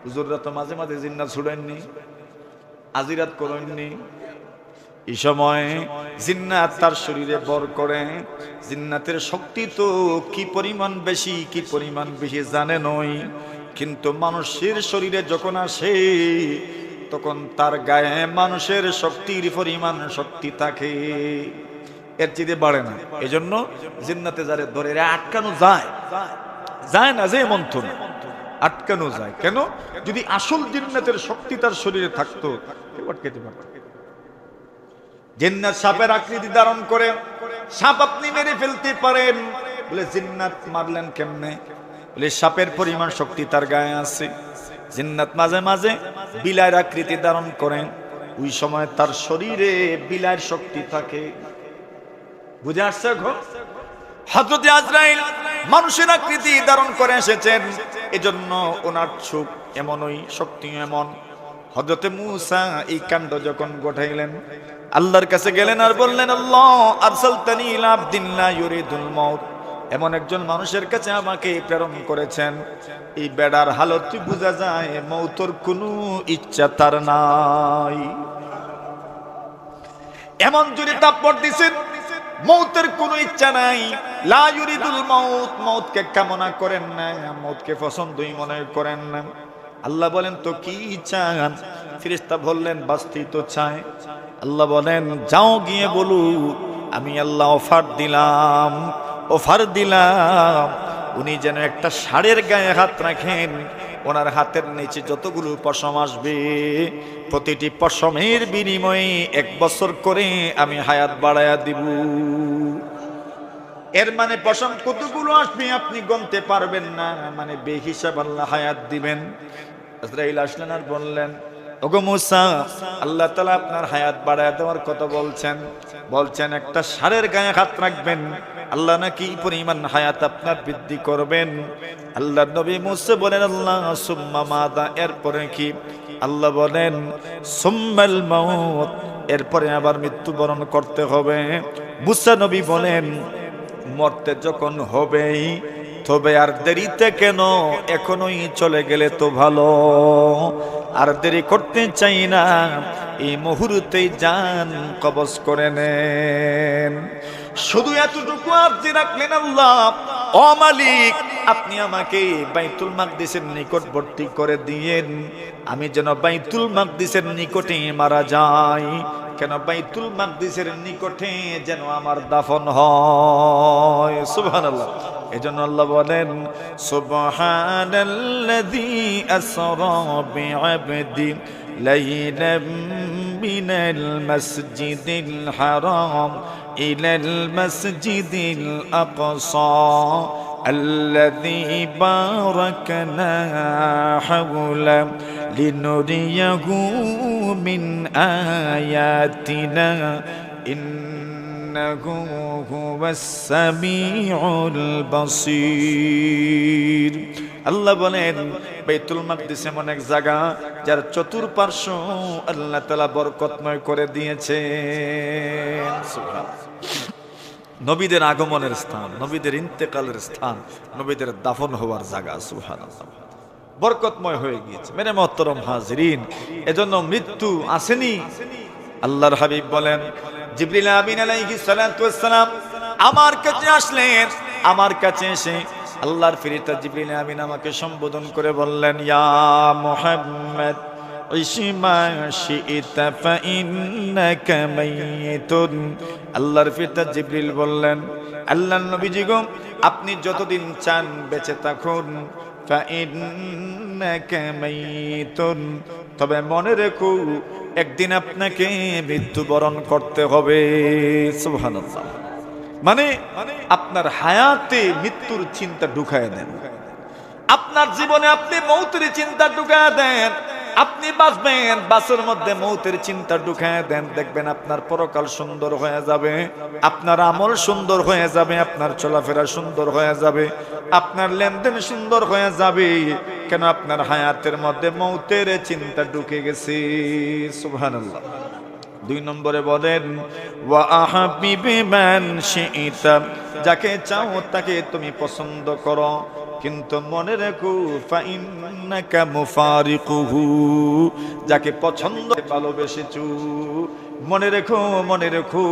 হুজুররা তো মাঝে মাঝে জিন্নাত ছুড়েননি, আজিরাত করেননি, এই সময় জিন্নাত তার শরীরে বর করে। জিন্নাতের শক্তি তো কি পরিমাণ বেশি জানে নই, কিন্তু মানুষের শরীরে যখন আসে তখন তার গায়ে মানুষের শক্তির পরিমাণ শক্তি থাকে, এর চেয়ে বাড়ে না। এজন্য জিন্নাতে যারে ধরে আটকানো যায় না, যে মন্থন আটকানো যায়। কেন? যদি আসল জিন্নাতের শক্তি তার শরীরে থাকতো কেউ আটকাতে পারত। জিন্নাত সাপের আকৃতি ধারণ করে, সাপ আপনি মেরে ফেলতে পারেন। বলে জিন্নাত মারলেন কেমনে? বলে সাপের পরিমাণ শক্তি তার গায়ে আছে। জিন্নাত মাঝে মাঝে বিলাইয়ের আকৃতি ধারণ করেন, ওই সময় তার শরীরে বিলাইয়ের শক্তি থাকে। বুঝে আসছে এখন? হযরত আজরাইল মানুষের আকৃতি ধারণ করে এসেছেন, এজন্য ওনার চোখ এমনই, শক্তি এমন। হযরত মূসা এই কাণ্ড যখন ঘটাইলেন, আল্লাহর কাছে গেলেন আর বললেন, আল্লাহ আরসালতানি ইলা আবদিন লা ইউরিদুল মাউত, এমন একজন মানুষের কাছে আমাকে প্রেরণ করেছেন, এই বেড়ার হালত বোঝা যায় মৌতর কোনো ইচ্ছা তার নাই। এমন জোরে তাপ্পর দিছেন, মৌতের কোনো ইচ্ছা নাই। লা ইউরিদুল মাউত, মৌতকে কামনা করেন না, মৌতকে পছন্দই মনে করেন না। আল্লাহ বলেন, তো কি চান? ফেরেশতা বললেন, বাঁচতেই তো চায়। আল্লাহ বলেন, যাও গিয়ে বলু আমি আল্লাহ অফার দিলাম উনি যেন একটা ষাঁড়ের গায়ে হাত রাখেন, ওনার হাতের নিচে যতগুলো পশম আসবে প্রতিটি পশমের বিনিময়ে 1 বছর করে আমি হায়াত বাড়ায়া দিব। এর মানে পশম কতগুলো আসবে আপনি গুনতে পারবেন না, মানে বেহিসাব আল্লাহ হায়াত দিবেন। আজরাইল আসলেন আর বললেন, ওগো মূসা, আল্লাহ তাআলা আপনার হায়াত বাড়ায় দেওয়ার কথা বলছেন একটা ষাঁড়ের গায়ে হাত রাখবেন, আল্লাহ নাকি পরিমাণ হায়াত আপনার বৃদ্ধি করবেন। আল্লাহ নবী মূসা বলেন, আল্লাহ সুম্মা মাদা, এরপরে কি? আল্লাহ বলেন, সুম্মাল মাউত, এরপরে আবার মৃত্যুবরণ করতে হবে। মূসা নবী বলেন, মরতে যখন হবেই তবে আর দেরিতে কেন, এখনই চলে গেলে তো ভালো। আর দেরি করতে চাই না, এই মুহূর্তেই জান কবজ করে নেন। শুধু এতটুকু আরজি রাখলেন, আল্লাহ ও মালিক, আপনি আমাকে বাইতুল মাকদিসের নিকটবর্তী করে দিয়েন, আমি যেন বাইতুল মাকদিসের নিকটে মারা যাই। কেন? বাইতুল মাকদিসের নিকটে যেন আমার দাফন হয়। সুবহানাল্লাহ। এজন্য আল্লাহ বলেন, সুবহানাল্লাযী আসরা বিআবদি লাইলাম মিনাল মাসজিদিল হারাম ইলাল মাসজিদিল আকসা الذي باركنا حوله لنريه من آياتنا إنه هو السميع البصير। আল্লাহ বলেন, বাইতুল মাকদিস এমন এক জায়গা যার চতুর্পার্শ্ব আল্লাহ তাআলা বরকতময় করে দিয়েছেন। সুবহানাল্লাহ। নবীদের আগমনের স্থান, নবীদের ইন্তেকালের স্থান, নবীদের দাফন হওয়ার জায়গা। সুবহানাল্লাহ, বরকতময় হয়ে গিয়েছে। মেরে মুহতারাম হাজিরিন, এজন্য মৃত্যু আসেনি। আল্লাহর হাবিব বলেন, জিবরিল আমিন আলাইহিস সালাতু ওয়াস সালাম আমার কাছে আসলেন, আমার কাছে এসে আল্লাহর ফেরেশতা জিবরিল আমিন আমাকে সম্বোধন করে বললেন, ইয়া মুহাম্মদ ইশমা শিইতা ফাইন্নাকা মাইয়িতুন। আল্লাহর ফেরেশতা জিবরিল বললেন, আল্লাহর নবীজি গো, আপনি যতদিন চান বেঁচে থাকুন, ফাইন্নাকা মাইয়িতুন, তবে মনে রেখো একদিন আপনাকে মৃত্যুবরণ করতে হবে। সুবহানাল্লাহ। মানে আপনার হায়াতে মৃত্যুর চিন্তা ঢুকায় দেন, আপনার জীবনে আপনি মৌতের চিন্তা ঢুকায় দেন, আপনি বাঁচবেন, বাঁচার মধ্যে মৌতের চিন্তা ঢুকায় দেন, দেখবেন আপনার পরকাল সুন্দর হয়ে যাবে, আপনার আমল সুন্দর হয়ে যাবে, আপনার চলাফেরা সুন্দর হয়ে যাবে, আপনার লেনদেন সুন্দর হয়ে যাবে। কেন? আপনার হায়াতের মধ্যে মৌতের চিন্তা ঢুকে গেছে। সুবহানাল্লাহ। 2 নম্বরে বলেন, ওয়া আহাবিবি মান শিইতা, যাকে চাও তাকে তুমি পছন্দ করো, কিন্তু মনে রেখো ফাইন্নাকা মুফারিকুহু, যাকে পছন্দ ভালোবেসেছো মনে রেখো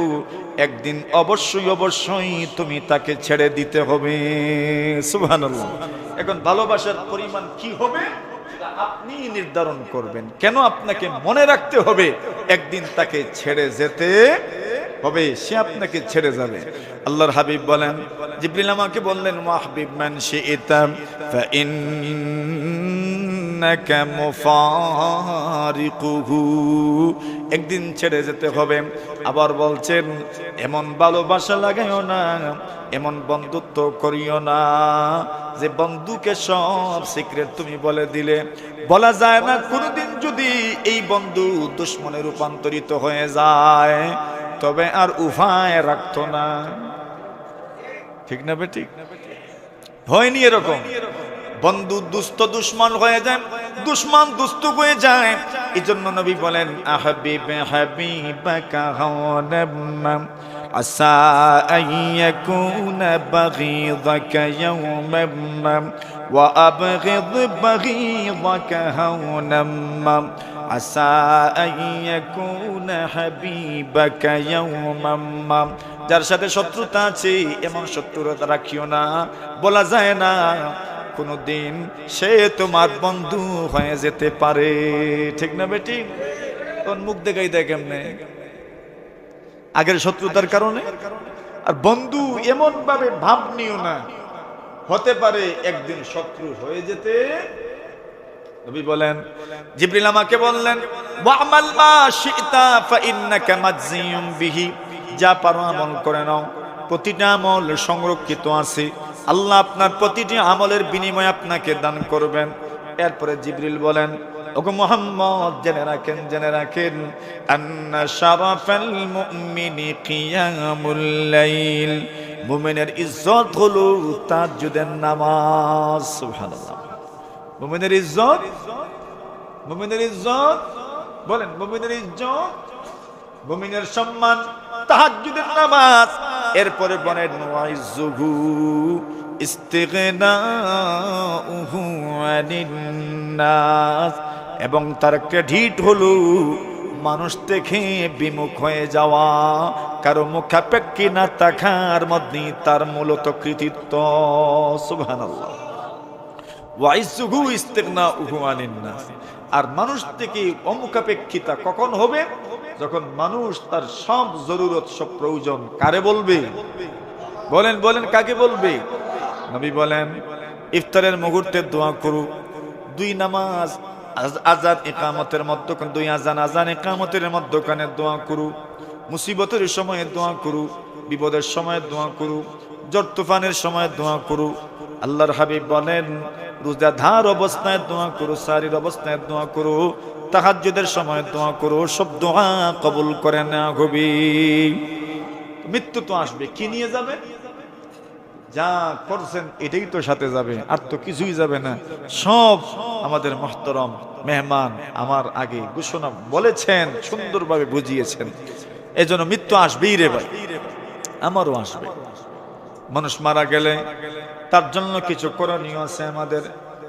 একদিন অবশ্যই তুমি তাকে ছেড়ে দিতে হবে। সুবহানাল্লাহ। এখন ভালোবাসার পরিমাণ কি হবে সেটা আপনি নির্ধারণ করবেন। কেন আপনাকে মনে রাখতে হবে একদিন তাকে ছেড়ে যেতে হবে, সে আপনাকে ছেড়ে যাবে। আল্লাহর হাবিব বলেন, জিবরিল আমাকে বললেন, ওয়াহবিব মান শিইতা ফাইন্নাকা মুফারিকুহু, একদিন ছেড়ে যেতে হবে। আবার বলছেন, এমন ভালোবাসা লাগাইও না, এমন বন্ধুত্ব করিও না যে বন্ধুকে সব সিক্রেট তুমি বলে দিলে। বলা যায় না কোনদিন যদি এই বন্ধু দুশ্মনে রূপান্তরিত হয়ে যায় তবে আর উপায় রাখতো না। ঠিক না বেঠিক? হয়নি এরকম? বন্ধু দুস্থ দুশ্মন হয়ে যায়, দুশ্মন দুস্থ হয়ে যায়। এই জন্য নবী বলেন, আহাবিব হাবিবাকা হাওনাম্মা আসা আইয়াকুনা বাগীদাকা ইয়াওমাম্মা ওয়া আবগিদ বাগীদাকা হাওনাম্মা আসা আইয়াকুনা হাবিবাকা ইয়াওমাম্মা। যার সাথে শত্রুতা আছে এমন শত্রুতা রাখিও না। বলা যায় না কোনদিন সে তোমার বন্ধু হয়ে যেতে পারে। ঠিক না বেটি? তোর মুখ দেখাই দেয় কেমনে? আগের শত্রুতার কারণে। আর বন্ধু এমন ভাবে ভাব নিও না, হতে পারে একদিন শত্রু হয়ে যেতে। নবী বলেন, জিবরিল আমাকে বললেন, ওয়া'মাল মা শি'তা ফাইন্নাকা মাজজিয়ুম বিহি, যা পারো আমল করে নাও, প্রতিটা আমল সংরক্ষিত আছে, আল্লাহ আপনার প্রতিটি আমলের বিনিময়ে আপনাকে দান করবেন। এরপরে জিবরিল বলেন, ওগো মুহাম্মদ জেনে রাখেন আন্না শারাফাল মুমিনি কিয়ামুল লাইল, মুমিনের ইজ্জত হলো তাহাজ্জুদের নামাজ। সুবহানাল্লাহ। মুমিনের ইজ্জত বলেন, মুমিনের ইজ্জত, মুমিনের সম্মান তাহাজ্জুদের নামাজ। এরপরে বলেন, ওয়াইজুহু ইস্তিগনাউহু আনিন নাস, এবং তার ক্রেডিট হলো মানুষ থেকে বিমুখ হয়ে যাওয়া, কারো মুখাপেক্ষী না থাকার মধ্যে তার মূলত কৃতিত্ব। সুবহানাল্লাহ। ওয়াইজুহু ইস্তিগনাউহু আনিন নাস। আর মানুষ থেকে অমুখাপেক্ষিতা কখন হবে? যখন মানুষ তার সব জরুরত, সব প্রয়োজন কারে বলবে? বলেন কাকে বলবে? নবী বলেন, ইফতারের মুহূর্তে দোয়া করু, দুই নামাজ আজান ইকামতের মধ্যখানে, দুই আজান ইকামতের মধ্যখানে দোয়া করু, মুসিবতের সময়ে দোয়া করু, বিপদের সময় দোয়া করু, জ্বর তুফানের সময় দোয়া করু। আল্লাহর হাবিব বলেন, রোজাদার অবস্থায় দোয়া করো, সারির অবস্থায় দোয়া করো, তাহাজ্জুদের সময় দোয়া করো, সব দোয়া কবুল করে না হবে। মৃত্যু তো আসবে, কি নিয়ে যাবে? যা করছেন এটাই তো সাথে যাবে, আর তো কিছুই যাবে না। সব আমাদের মুহতারাম মেহমান আমার আগে ঘোষণা বলেছেন, সুন্দরভাবে বুঝিয়েছেন। এজন্য মৃত্যু আসবেই রে ভাই, আমারও আসবে। মানুষ মারা গেলে তার জন্য কিছু করণীয় আছে। আমাদের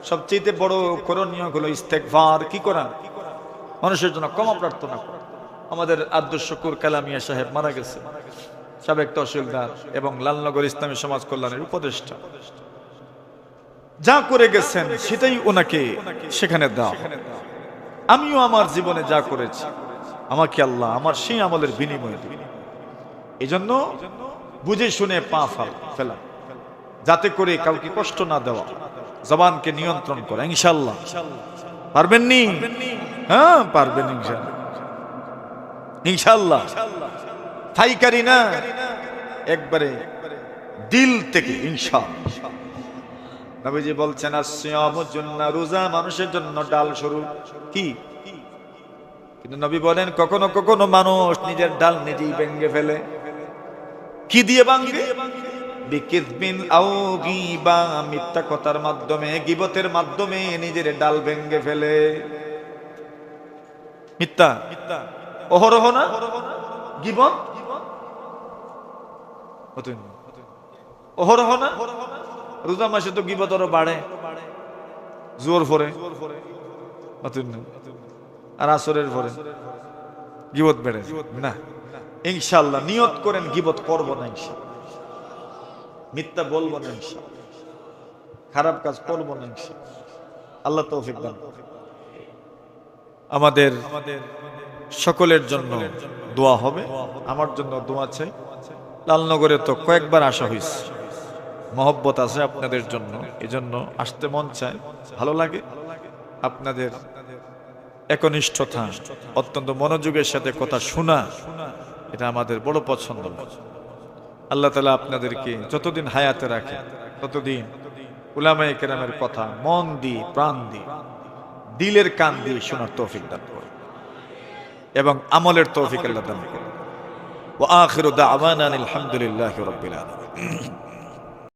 সবচেয়ে বড় করণীয় হলো ইস্তেগফার। কি করা? মানুষের জন্য ক্ষমা প্রার্থনা করা। আমাদের আব্দুল শুকুর কালামিয়া সাহেব মারা গেছে, সাবেক তহসিলদার এবং লালনগর ইসলামী সমাজ কল্যাণের উপদেষ্টা। যা করে গেছেন সেটাই ওনাকে সেখানে দাও। আমিও আমার জীবনে যা করেছি আমাকে আল্লাহ আমার সেই আমলের বিনিময়ে দিবেন। এই জন্য বুঝে শুনে পা ফেলা, যাতে করে কাউকে কষ্ট না দেওয়া, জবানকে নিয়ন্ত্রণ করা। ইনশাআল্লাহ পারবেন নি? হ্যাঁ পারবেন ইনশাআল্লাহ। থাইকারি না, একবারে দিল থেকে ইনশাআল্লাহ। নবীজি বলছেন, আসসিয়ামু জুন্নাহ, রোজা মানুষের জন্য ডাল স্বরূপ। কি? কিন্তু নবী বলেন, কখনো কখনো মানুষ নিজের ডাল নিজেই ভেঙে ফেলে। কি দিয়ে ভাঙবে? বিকিযবিন আও গীবা, মিথ্যা কথার মাধ্যমে, গীবতের মাধ্যমে নিজের ডাল ভেঙে ফেলে। মিথ্যা অহরহ না গীবত, অহরহ না। রোজা মাসে তো গীবত আরো বাড়ে, জোর ফরে আর আসরের ফরে। গীবত বেড়ে না। ইনশাআল্লাহ নিয়ত করেন গীবত করব না, ইনশাআল্লাহ মিথ্যা বলবো না, ইনশাআল্লাহ খারাপ কাজ করব না, ইনশাআল্লাহ আল্লাহ তৌফিক দান। আমাদের সকলের জন্য দোয়া হবে, আমার জন্য দোয়া চাই। লালনগরে তো কয়েকবার আসা হয়েছে, মহব্বত আছে আপনাদের জন্য, এজন্য আসতে মন চায়, ভালো লাগে। আপনাদের একনিষ্ঠতা, অত্যন্ত মনোযোগের সাথে কথা শোনা, এটা আমাদের বড় পছন্দ। আল্লাহ তাআলা আপনাদেরকে যতদিন হায়াতে রাখে ততদিন উলামায়ে কেরামের কথা মন দিয়ে, প্রাণ দিয়ে, দিলের কান দিয়ে শোনার তৌফিক দান করুন এবং আমলের তৌফিক আল্লাহ দান করুন। ওয়া আখিরু দাওয়ানা আলহামদুলিল্লাহি রাব্বিল আলামিন।